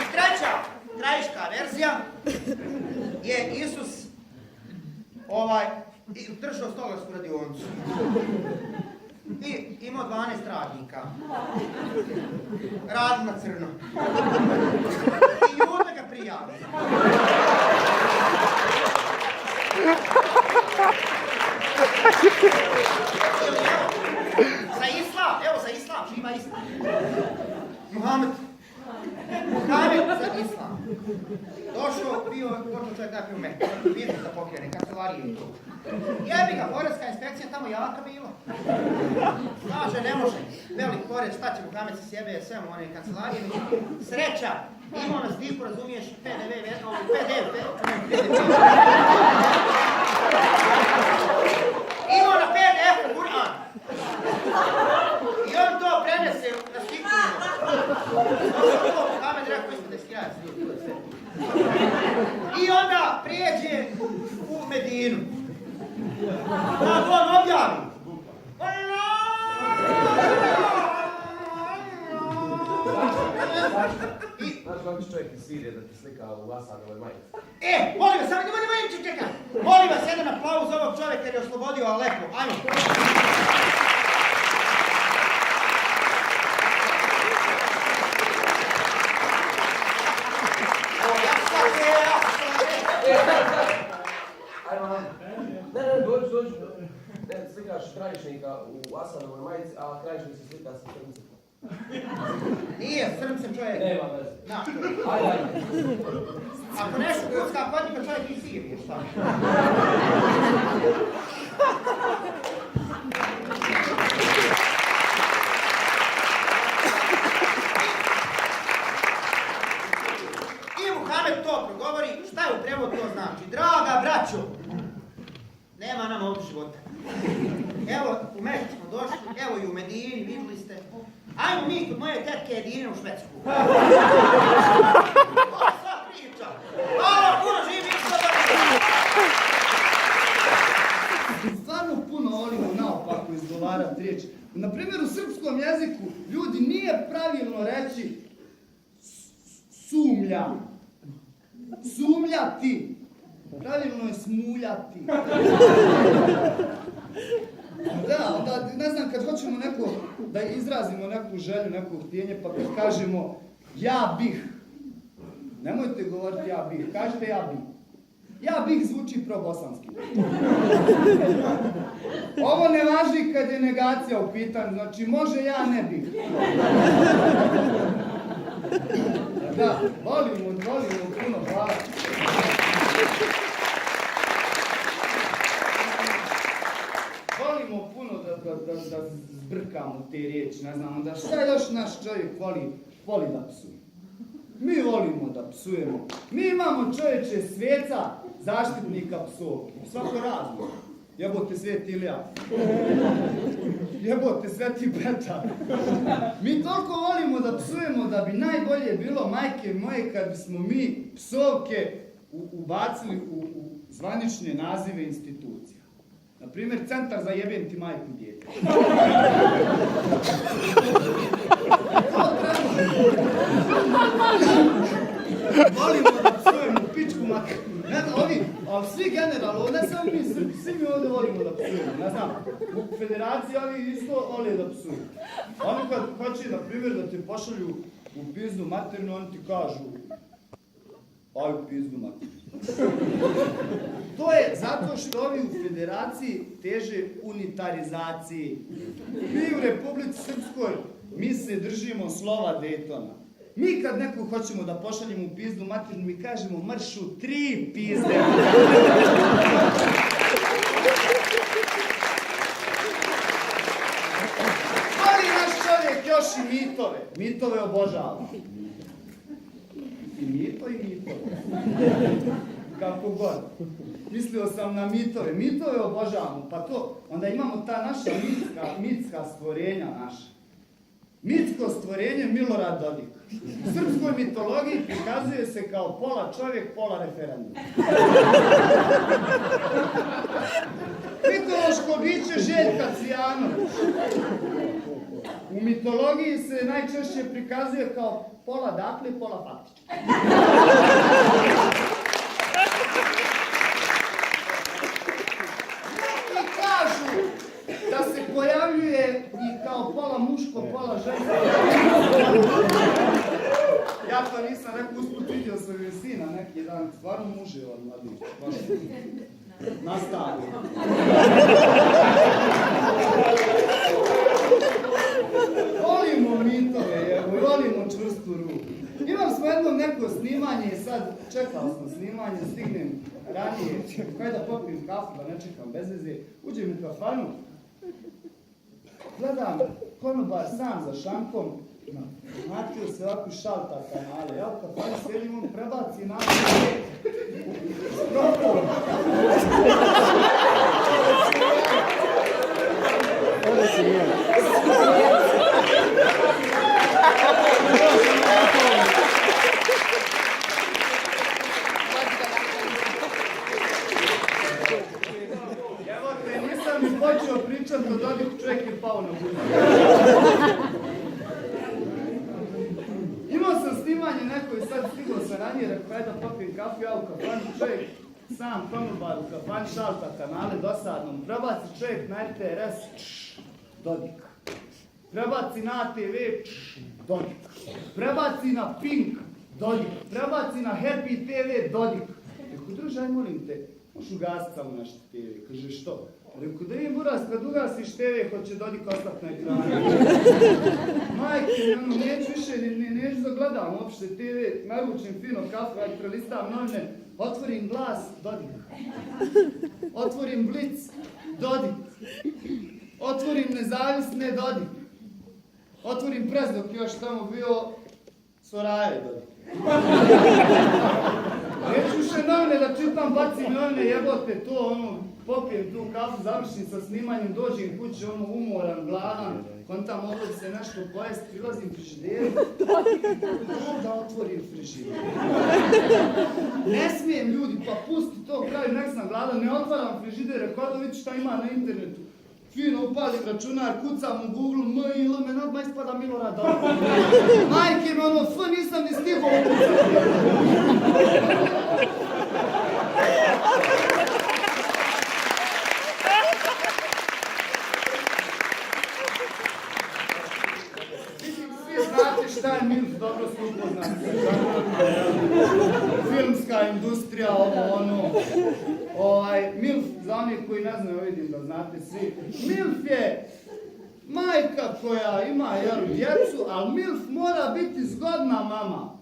I treća, krajiška verzija je Isus držao stolarsku radionicu. I imao 12 radnika. Rad na crno. I onda ga prijavi. Za islam, živa islam. Muhammed za islam. Došao, počeo čovjek da u Meku, biznis da pokrene, kancelarije i to. Jebi ga, porezka inspekcija tamo jaka bila. Kaže, ne može, velik porez, šta će Muhammed sa sjebe, sve mu one kancelarije. Sreća, imao na stiku, razumiješ, PDV, imao na PDF Kur'an. I on to prenese na stiku. Muhammed rekao, isto da je skirajac, to je sve. I onda prijeđe u Medinu. Kako on objavi? Znaš kako će čovjek iz Sirije da ti slika u Asadovoj majici? Molim vas, samo nemoj čekaj. Molim vas, jedan aplauz ovog čovjeka jer je oslobodio Alepo. Ajmo. Dođi. Ne, slikaš krajišnika u Asadovoj majici, a krajišnik se slika sa srncem. Nije, srncem čovjek. Nema veze. Na, čovjek. Ajde. Ako nešto kucka kod njega čovjek iz Sirije, šta? I Muhammed to progovori, šta je u prevodu to znači? Draga braćo, nema nam ovdje života. Evo, u Meku smo došli, evo i u Medini, vidjeli ste. Ajmo mi kod moje tetke Edine u Švedsku. To je sva priča. Hvala, puno živi i Stvarno puno volimo naopako izgovarati riječ. Naprimjer, u srpskom jeziku ljudi nije pravilno reći sumlja. Sumljati. Pravilno je smuljati. Da, onda ne znam kad hoćemo da izrazimo neku želju, neko htjenje, pa kad kažemo ja bih. Nemojte govoriti ja bih, kažite ja bih. Ja bih zvuči probosanski. Ovo ne važi kad je negacija u pitanju, znači može ja ne bih. Da, volimo, puno, hvala. Volimo puno da zbrkamo te riječi, ne znam, onda šta još naš čovjek voli da psuje. Mi volimo da psujemo. Mi imamo čovječe sveca, zaštitnika psovki. Svako razlog. Jebote Sveti Ilija. Jebote Sveti Petar. Mi toliko volimo da psujemo da bi najbolje bilo, majke moje, kad bismo mi psovke ubacili u zvanične nazive institucija. Naprimjer, Centar za jebem ti majku dijete. Volimo da psujemo pičku mater. Ne znam, ali svi generalno, ne samo mi Srbi, svi mi ovdje volimo da psujemo. Ne znam, u federaciji oni isto vole da psuju. Oni kad hoće, na primjer, da te pošalju u pizdu maternu, oni ti kažu aj u pizdu maternu. To je zato što ovi u federaciji teže unitarizaciji. Mi u Republici Srpskoj, mi se držimo slova Daytona. Mi kad nekog hoćemo da pošaljemo u pizdu maternu, mi kažemo maršu 3 pizde. Ali naš čovjek još i mitove. Mitove obožava. I mitove. Kako god. Mislio sam na mitove. Mitove obožavamo. Pa to, onda imamo ta naša mitska stvorenja naša. Mitsko stvorenje Milorad Dodik. U srpskoj mitologiji prikazuje se kao pola čovjek, pola referendum. Mitološko biće Željka Cvijanović. U mitologiji se najčešće prikazuje kao pola dakle, pola faktički. Neki kažu da se pojavljuje i kao pola muško, pola žensko. Ja to nisam rekao, usput vidio sam joj sina neki dan, stvarno muževan mladić, baš nastavi. Volimo mitove, volimo čvrstu ruku. Imam smo jedno neko snimanje i sad čekao sam snimanje, stignem ranije, kaj da popijem kafu, da ne čekam bez veze, uđem u kafanu, gledam konobar sam za šankom, natio se ovako šalta kanale, ja u kafanu sjedim, on prebaci naše stropom. Evo te, nisam mi počeo pričat o Dodiku, čovjek je pao na budu. Imao sam snimanje neko i sad stigao sam ranije, rekao kaj da popijem kafu, ja u kafanu, čovjek sam konobar u kafani šalta kanale dosadnom, prebaci čovjek na RTS, Dodik. Prebaci na ATV, Dodik. Prebaci na Pink, Dodik. Prebaci na Happy TV, Dodik. Rekao, družaj, molim te, možeš ugasiti samo naš TV. Kaže, što? Rekao, da im buraz, kad ugasiš TV, hoće Dodik ostati na ekranu. Majke, neću više, neću da gledam uopšte TV, naručim fino kafu, ja prelistam novine, otvorim Glas, Dodik. Otvorim Blic, Dodik. Otvorim Nezavisne, Dodik. Otvorim Pres dok još tamo bio Soraje, Dodik. Neću više novine da čitam, bacim novine, jebote to, popijem tu kafu, završim sa snimanjem, dođem kući, umoran, gladan, kontam ovdje se nešto pojest, prilazim frižideru, da otvorim frižider. Ne smijem ljudi, pa pusti to, kraju, nek sam gladan, ne otvaram frižider, rekao da vidite šta ima na internetu. Fino upalim računar, kucam u Google, M.I.L. me odmah ispada Milorad Dodik. Majke me F nisam ni stigao upucati. Svi znate šta je MILF, dobro su upoznati. Filmska industrija, ovo, ono. MILF, za onih koji ne znaju, vidim da znate svi. MILF je majka koja ima djecu, ali MILF mora biti zgodna mama.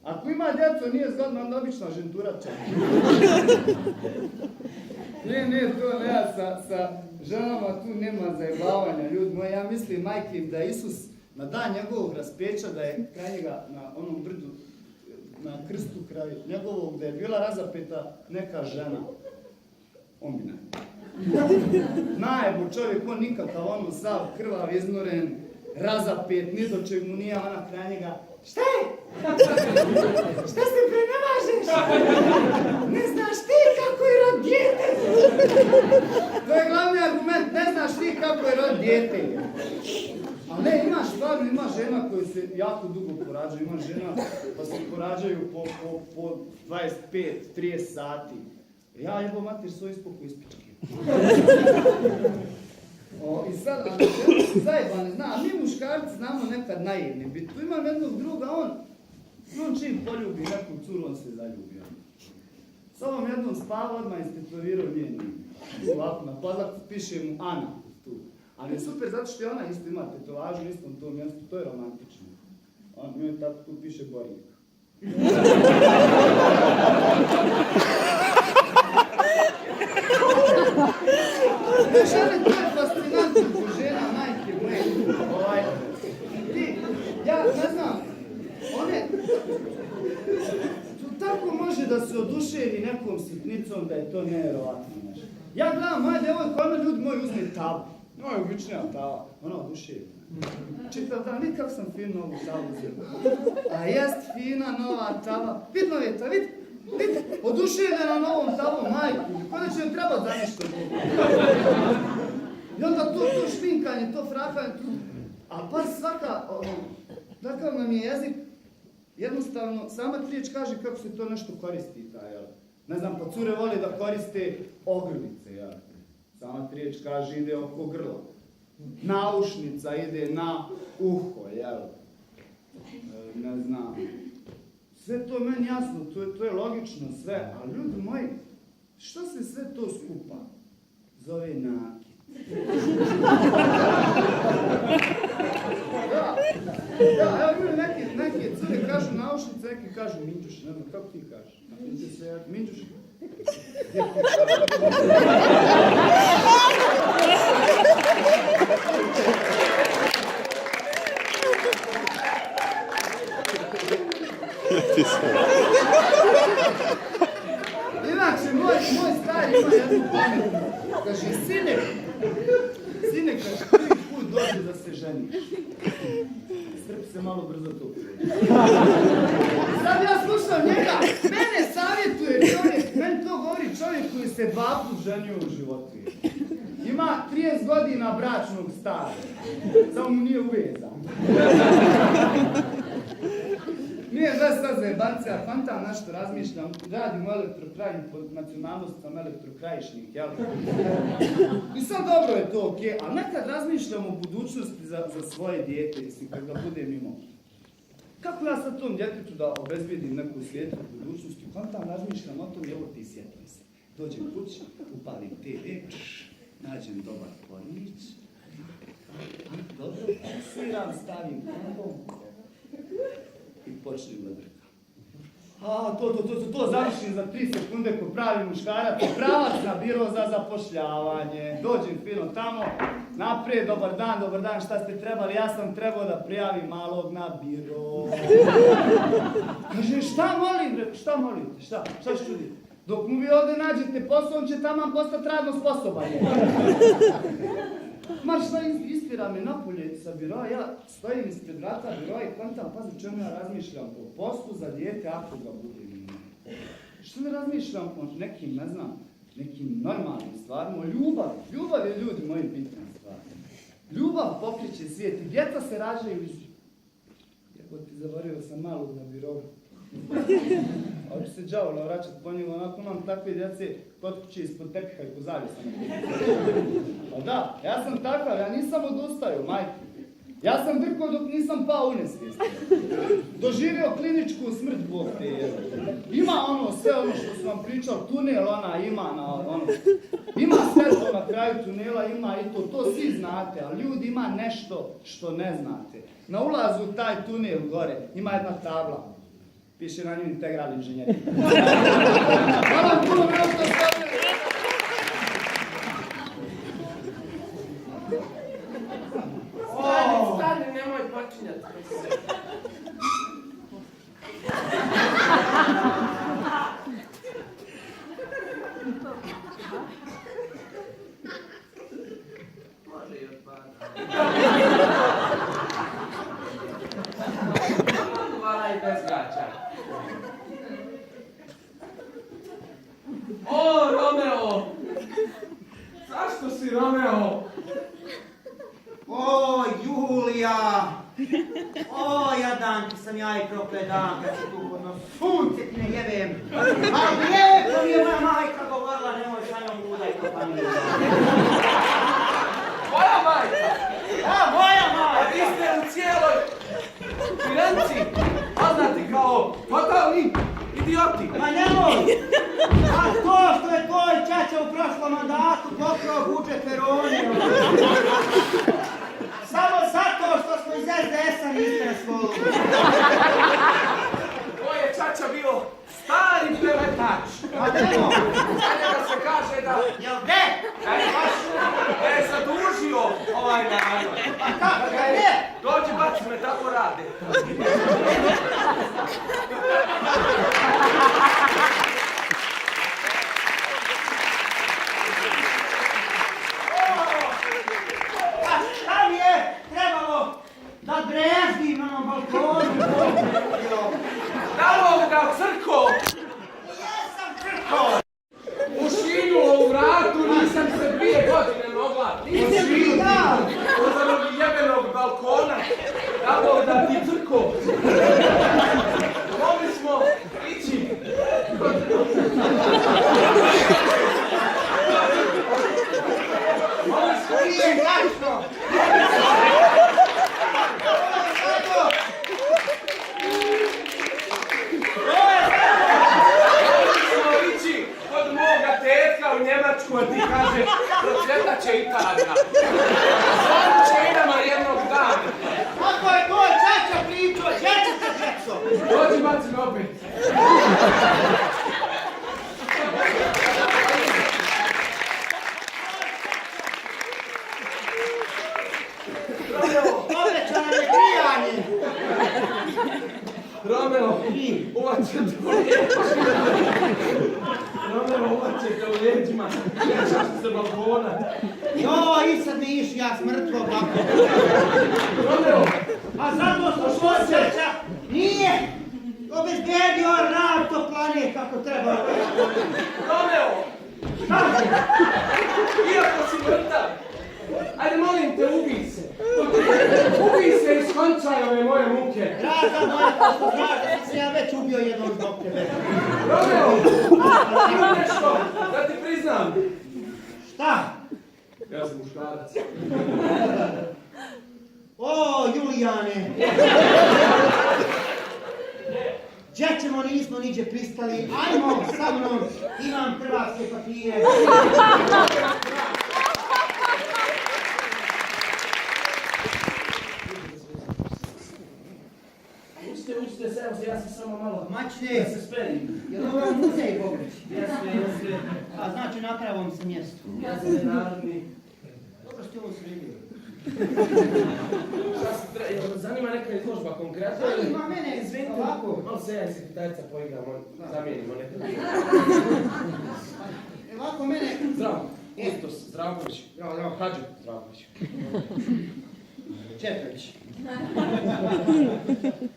Ako ima djecu, nije zgodna, onda obična ženturača. Ne, to ne, sa ženama tu nema zajebavanja, ljudi moji. Ja mislim, majke, da Isus na dan njegovog raspeća, da je kraj njega na onom brdu, na krstu kraj njegovog, da je bila razapeta neka žena. On bi najbolj čovjek, on nikakav, ono sav krvav, iznoren, razapet, ni do čeg mu nije, ona kraj njega. Šta je? Šta se prenemažeš? Ne znaš ti kako je rod dijete? To je glavni argument, ne znaš ti kako je rod dijete. A ne, imaš stvarno, ima žena koje se jako dugo porađaju, ima žena pa se porađaju po 25-30 sati. Ja jebo mater svoj ispoko ispički. I sad, ako žena se zajebane zna, a mi muškarci znamo nekad naivni biti. Tu imam jednog druga, on čim poljubi neku curu, on se zaljubi. S ovom jednom spava, odmah istetovirao njen ime. Ovako, na plazak piše mu Ana tu. Ali je super zato što ona isto ima tetovažu u istom tom mjestu, to je romantično. Njoj tako tu piše Borinka. Žene, to je fascinantno za žena, majke moje. Ja ne znam, one tako može da se oduševi nekom sitnicom da je to nevjerovatno nešto. Ja gledam, moja djevojka, ona ljudi moji uzme tabu. Moja običnija tava, ona oduševi. Čitav dan, vidi kako sam finu ovu tavu uzela. A jest fina nova tava. Vidno je to, vidi. Oduševljena novom tavom majku. Kada će joj trebati za nešto drugo. I onda to šminkanje, to frakanje, a pa svaka, takav nam je jezik, jednostavno, sama riječ kaže kako se to nešto koristi, ne znam, pa cure vole da koriste ogrlice, sama riječ kaže ide oko grla. Naušnica ide na uho, ne znam. Sve to je meni jasno, to je logično sve, ali ljudi moji, što se sve to skupa zove nakit? Da, evo imaju neke cure kažu naušnice, neki kažu minđuš, ne znam, kako ti kažeš? Minđuš? Inače, moj stari ima jednu pamet. Kaže, sine, kaže, prvi put dođe da se ženiš. Strpi se malo brzo to. Sad ja slušam njega, mene savjetuje čovjek, meni to govori čovjek koji se 2 put ženio u životu. Ima 30 godina bračnog staža, samo mu nije uvezan. Nije da sad zajebanci, a fantam nešto razmišljam, radim u elektrokrajini, po nacionalnosti sam elektrokrajišnik, jel? I sad dobro je to, okej, ali nekad razmišljam o budućnosti za svoje dijete, mislim, kad ga budem imao. Kako ja sad tom djetetu da obezbijedim neku svijetlu budućnost, fantam razmišljam o tom, evo ti sjetim se. Dođem kući, upalim TV, nađem dobar pornić, dobro, siram, stavim kondom, i počnem da drkam. To završim za 3 sekunde ko pravi muškarac, pravac na biro za zapošljavanje. Dođem fino tamo, naprijed, dobar dan, šta ste trebali? Ja sam trebao da prijavim malog na biro. Kaže, šta molite? Šta ću čuditi? Dok mu vi ovdje nađete posao, on će taman postati radno sposoban. Maršla istira me napolje sa biroa, ja stojim ispred vrata biroa i kontam, pazi čemu ja razmišljam o poslu za dijete ako ga budem imao. Što ne razmišljam o nekim, ne znam, nekim normalnim stvarima, o ljubavi. Ljubav je, ljudi moji, bitna stvar. Ljubav pokreće svijet i djeca se rađaju iz... Jebo ti zaboravio sam malog na birovu. A ću se džavola vraćati po njegu, onako imam takve djece kod kuće ispod tepiha i po zavjesama. Pa da, ja sam takav, ja nisam odustaju, majke. Ja sam drkao dok nisam pao u nesvijest. Doživio kliničku smrt, Bog te je. Ima ono, sve ono što sam vam pričao, tunel ona ima na ono. Ima svjetlo na kraju tunela, ima i to svi znate, ali ljudi ima nešto što ne znate. Na ulazu u taj tunel gore ima jedna tabla. Piše na nju integral inženjering. Hvala puno vrlo što stavljaju. Stani, nemoj počinjati. Može i odpada. Odvala i bez gaća. O, Romeo! Zašto si Romeo? O, Julija! O, jadanki sam ja i proklet dan kad si tu kod nas. Sunce ti ne jebem. Ali lijepo mi je moja majka govorila, nemoj sa njom budaj kompaniju. Moja majka! A, moja A majka! vi ste u cijeloj Firenci poznati kao totalni idioti. Ma nemoj! A to što je tvoj čača u prošlom mandatu pokrao budžet Verone. Samo zato što smo iz SDS-a niste nas volili. Tvoj je čača bio stari preletač. Ma nemoj! Za njega se kaže da Jel gde? je zadužio ovaj narod. Pa kako ga je? Dođi, baci me, tako rade. A šta mi je trebalo da drezdim na onom balkonu? Dalo ga crko Jesam crko! u šinu u vratu, nisam se 2 godine mogla. Nisam ti ja! Od onog jebenog balkona. Dalo da ti crko. Mogli smo ići. Mogli smo Nije ići. tačno! Mogli smo ići kod moga tetka u Njemačku, a ti kažeš procvjetat će Italija. Zvonu će i nama jednog dana. Ako je tvoj čača pričao, gdje će se djeco? Dođi, baci me opet. Obećano je grijanje! Romeo, uvaće te u leđima. Romeo, uvaće te u leđima. Sjećaš se balkona. Joj, i sad mi iš ja smrtvo bako. Romeo, A zato što tvoj čača nije obezbedio rad toplane kako treba. Romeo, iako si mrtav, ajde molim te, ubij se. Ubij se i skončaj ove moje muke. Draga moja, pošto znaš da sam se ja već ubio jednom zbog tebe. Romeo, imam nešto da ti priznam. Šta? Ja sam muškarac. O, Julijane! Gdje ćemo, nismo niđe pristali, ajmo sa mnom, imam hrvatske papire. Učite se, evo se, ja sam samo malo Mačne, da se sperim. je li ovo muzej Bogrić? Jeste. A znači na pravom se mjestu. Ja sam narodni. Dobro što je ovo sredio. Šta se zanima neka izložba konkretno? Zanima mene, Izvinite, ovako. malo se ja i sekretarca poigramo, zamijenimo neka. Ovako mene... Zdravo, Kustos Zdravković. Zdravo. Hadži Zdravković. Četrović.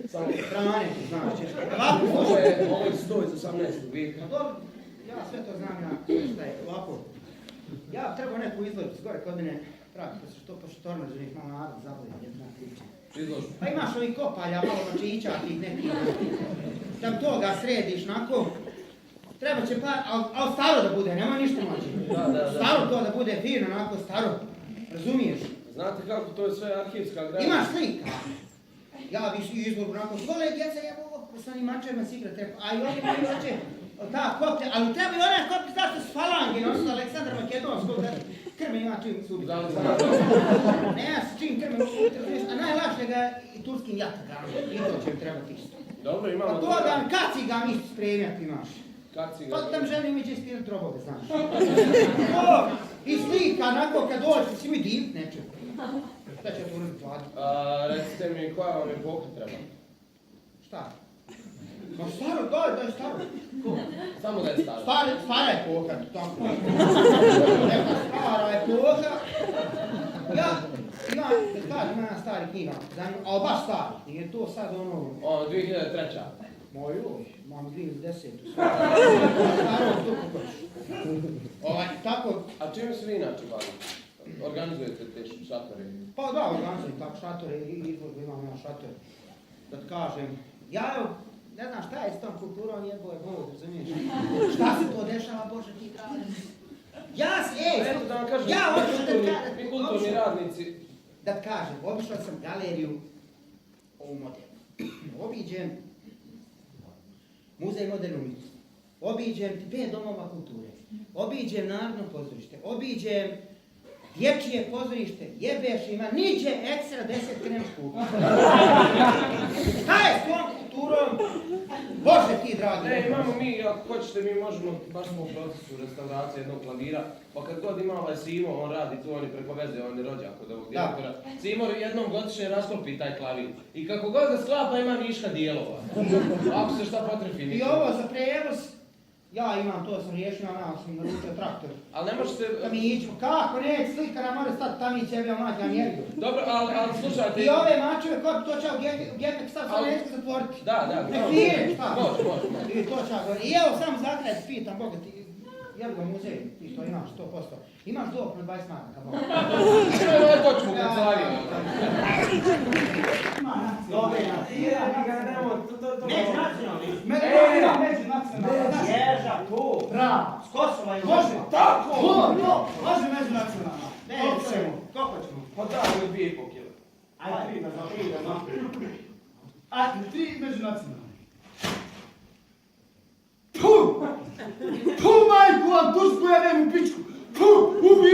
Samo Strane, znaš češko. Ovako, ovo je 100 iz 18. vijeka. dobro, ja sve to znam, ja šta je, ovako. Ja trebao neku izložbu, gore kod mene, pravi, pošto tornađenih malo narod zabavlja, jedna priča. Izložbu. Pa imaš ovih kopalja, malo nočića, tih nekih, tam toga središ, nako. Treba će pa, ali staro da bude, nema ništa mlađe. Da. Staro to da bude fino, onako staro, razumiješ? Znate kako, to je sve arhivska građa. Imaš slika? Ja bi izbor onako, dvole djeca, ja mogu s onim mačevima s igrat, rekao, a i ovdje moji hoće, ta koplja, ali treba i ona koplja, zašto s falangi, nosila Aleksandra Makedonskog, krme ima čim se ubiti. Ne, s čim krme se ubiti, a najlakše ga i turskim jatagama, i to će im trebati isto. Dobro, imamo... Pa to da kaciga mi spremljati imaš. Kaciga? Pa tam želim ići ispirati drobove, znaš. I slika, onako kad dođeš, si mi divit nečeg. Šta će to uraditi vladi? Recite mi, koja vam epoha treba? Šta? Ma staro, da je staro. Samo da je staro. Stara epoha, tako. Neka stara epoha. Ja, ima jedna stari knjiga, ali baš stari, nije to sad ono... 2003. Moj oj, mam 2010. Staro, to kako tako... A čime se vi inače bavite? Organizujete te šatore? Pa da, organizujem tako šatore i izložbu imam ja šatore. Da ti kažem, ja evo, ne znam šta je s tom kulturom jeboje Bog, razumiješ? Šta se to dešava, Bože ti dragi? Eto da vam kažem, mi kulturni radnici. Da ti kažem, obišao sam galeriju u modernu. Obiđem muzej moderne umjetnosti. Obiđem 5 domova kulture. Obiđem narodno pozorište. Obiđem dječje pozorište. Jebeš ima, niđe ekstra 10 krenem skupa. Šta je s tom kulturom? Bože ti dragi. Ne, imamo mi, ako hoćete, mi možemo, baš smo u procesu restauracije jednog klavira, pa kad god ima ovaj Simo, on radi tu, on je preko veze, on je rođak od ovog direktora. Simo jednom godišnje rasklopi taj klavir. I kako god ga sklapa, ima viška dijelova. Ako se šta potrefi. I ovo za prevoz, ja imam to, sam riješio, ja sam naručio traktor. Ali ne možete... Tamiću, kako ne, slikara mora stati Tamić, jebio mlađa mjeriju. Dobro, ali slušajte... I ove mačeve, kako to će u gepek stav, sam neću zatvoriti. Da. Ne fire, šta? Može. I to će govoriti. I evo, samo za kraj pitam, Boga ti, jel ga muzej, ti što imaš 100%. Imaš do na 20 maraka, Boga. Ovo je točno kancelarija. Dobre, međunacionalni. Međunacionalni. Ježa, tu. Bravo. S Kosova je Može, tako. Može međunacionalna. Koliko ćemo? Pa da, ovo je 2,5 kg. Ajde, 3 da znam. Ajde, 3 međunacionalni. Puh! Puh, majku vam Tursku, ja nemu pičku! Puh! Ubi,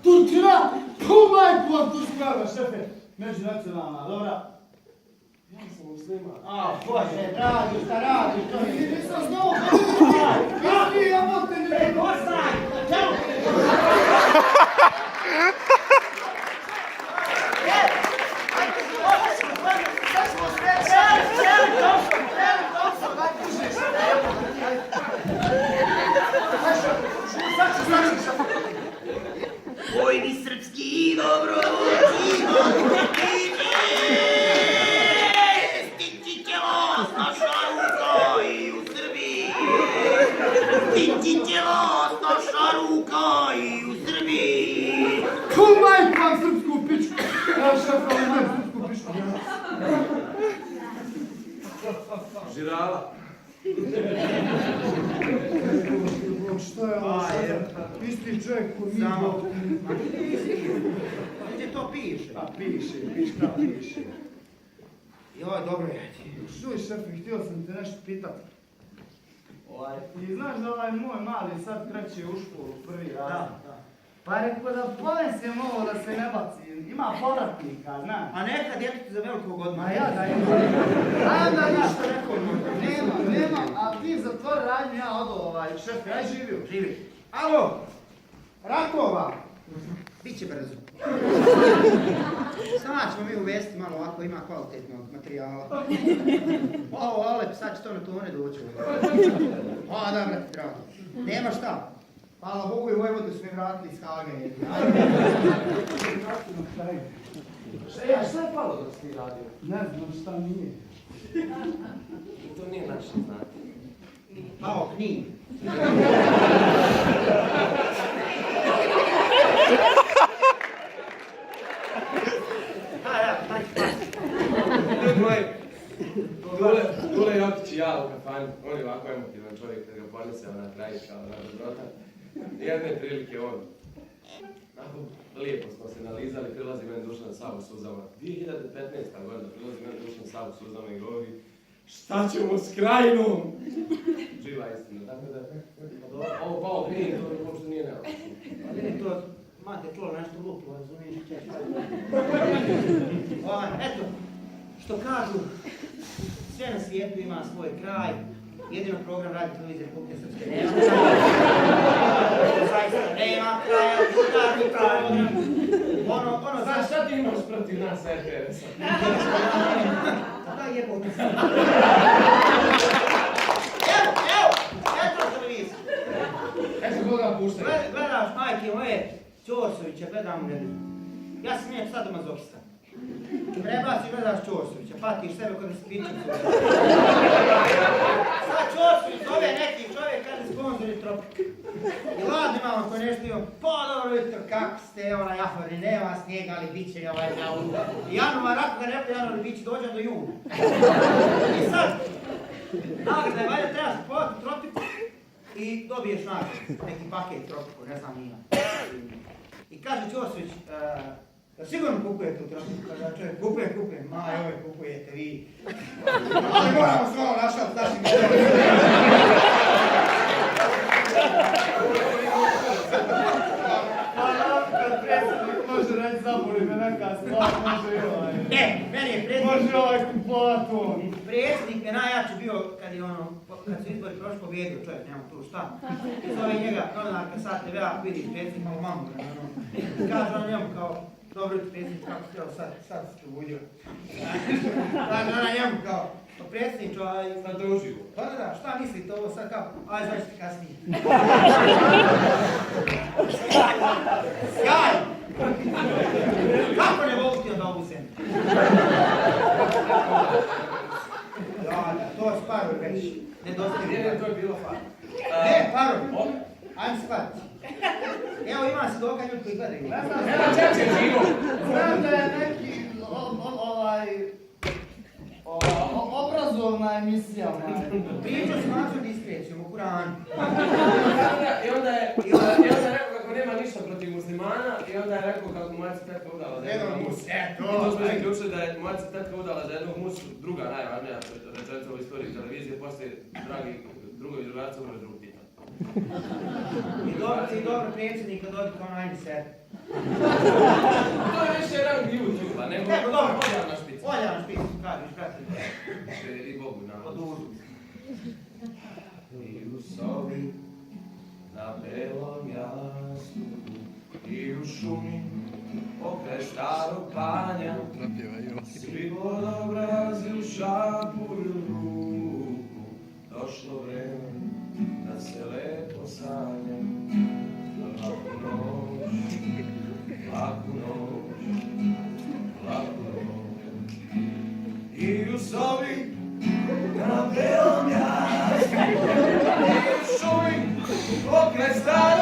Turčina! Puh, majku vam Tursku, ja ga šefe! Međunacionalna, dobra. Ja sam musliman. A, Bože, dragi, šta radiš, to je... Nisam znao, ja mogu te ne... Ostaj! Čau! Vojni srpski dobro stići će los naša ruka i u Srbiji. Stići će los naša ruka i u Srbiji. Puh, majku vam srpsku pičku! Ja šefe, ovo imam srpsku pičku. Žirala. Šta je ovo šefe? Isti čovjek ko mi. Samo. Ma nije isti. Gdje to piše? A piše. Joj, dobro je. Čuj šefe, htio sam te nešto pitat. I znaš da ovaj moj mali sad kreće u školu, prvi razred. Da. Pa rekao da ponesem ovo da se ne baci, ima povratnika, znaš. A neka djetetu za velikog odmah. Ma ja da imam. A onda ništa rekao, nema, a ti zatvori radnju, ja odo šefe, aj živio. Živi. Alo, Rakova. Biće brzo. Sada ćemo mi uvesti malo ovako, ima kvalitetnog materijala. Ovo, Alep, sad će to na tone doći. A, da, brate, drago. Nema šta. Hvala Bogu i Vojvodu su mi vratili iz Hage. Šta je palo dok si ti radio? Ne znam šta nije. To nije naše znati. Pao knjig. Dule Jokić i ja u kafanju, on je ovako emotivan čovjek kad ga ponese na kraju kao na dobrota. Jedne prilike on lijepo smo se nalizali, prilazi meni Dušan Savu suzama. 2015. godina, prilazi meni Dušan Savu suzama i govori šta ćemo s Krajinom? Živa istina, tako da... Ovo pa ovo nije, to uopšte nije neovisno. Pa vidi to, mate čulo nešto lupo, razumiješ? Eto, što kažu, sve na svijetu ima svoj kraj, jedino program Radio Televizije Republike Srpske nema kraja. Zaista nema kraja, jutarnji program. Znaš šta ti imaš protiv nas RTS-a? Da jebote. Evo televiziju. Eto koga puštaj. Gledaš majke moje, Ćorsovića, gledam u nedelju. Ja sam nije sad mazohista. Prebaci gledaš Ćorsovića, patiš sebe kada se priča svoje. Sad Ćorsović zove neki čovjek kada sponzori Tropik. I ladni malo koji nešto imam, pa dobro jutro, kako ste, jahori, nema snijega, ali bit će ovaj javu. I januar, ako ga ne bude januar, bit će dođe do juna. I sad, nagrada, valjda trebaš kupovati Tropiku i dobiješ nagradu, neki paket Tropiku, ne znam nija. I kaže Ćorsović, sigurno kupujete u Tropiku, kada čovjek kupujem, ma joj kupujete vi. Ali moramo se malo našati s našim gledalima. Može reći zaboli me neka stvar, može i ovaj. Meni je predsjednik... Može ovaj kupato. Predsjednik je najjači bio kad su izbori prošli pobjedio čovjek, nema tu šta. I zove njega, novinarka sad TV-a, vidiš predsjednik malo mamu. Kaže on njemu kao, dobro jutro predsjednik, kako ste evo sad se probudio. Kaže ona njemu kao, pa predsjedniče, Sad to uživo. pa da, šta mislite ovo sad kao, aj završite kasnije. Sjaj! Kako ne mogu ti onda ovu zemlju? Da, to je Sparuj već. Ne, to je bilo fajn. Ne, Sparuj, ajmo spati. Evo ima se doka ljudi koji gledaju. Evo Čeče živo. Znam da je neki obrazovna emisija. Pričao s mačom diskrecijom u Kuranu. I onda je rekao kako nema ništa protiv muslimana i onda je rekao kako mu majci tetka udala za jednog musu. I to smo zaključili da je majci tetka udala za jednog musu, druga najvažnija rečenica u istoriji televizije, poslije drugovi drugarca umre drugog tita. I dobro predsjednika dobiti kao najni sebe. To je više rang YouTube-a, nego Oljana špica. Oljana špica, kažeš, brate. I Bogu na Od uzu. I u sobi, na belom jastu, i u šumi, pokraj starog panja, svi vodobrazi šapuju ruku, došlo vreme da se lepo sanja. Laku noć, laku noć, laku noć. I u sobi, na belom jastu, i u šumi, pokraj starog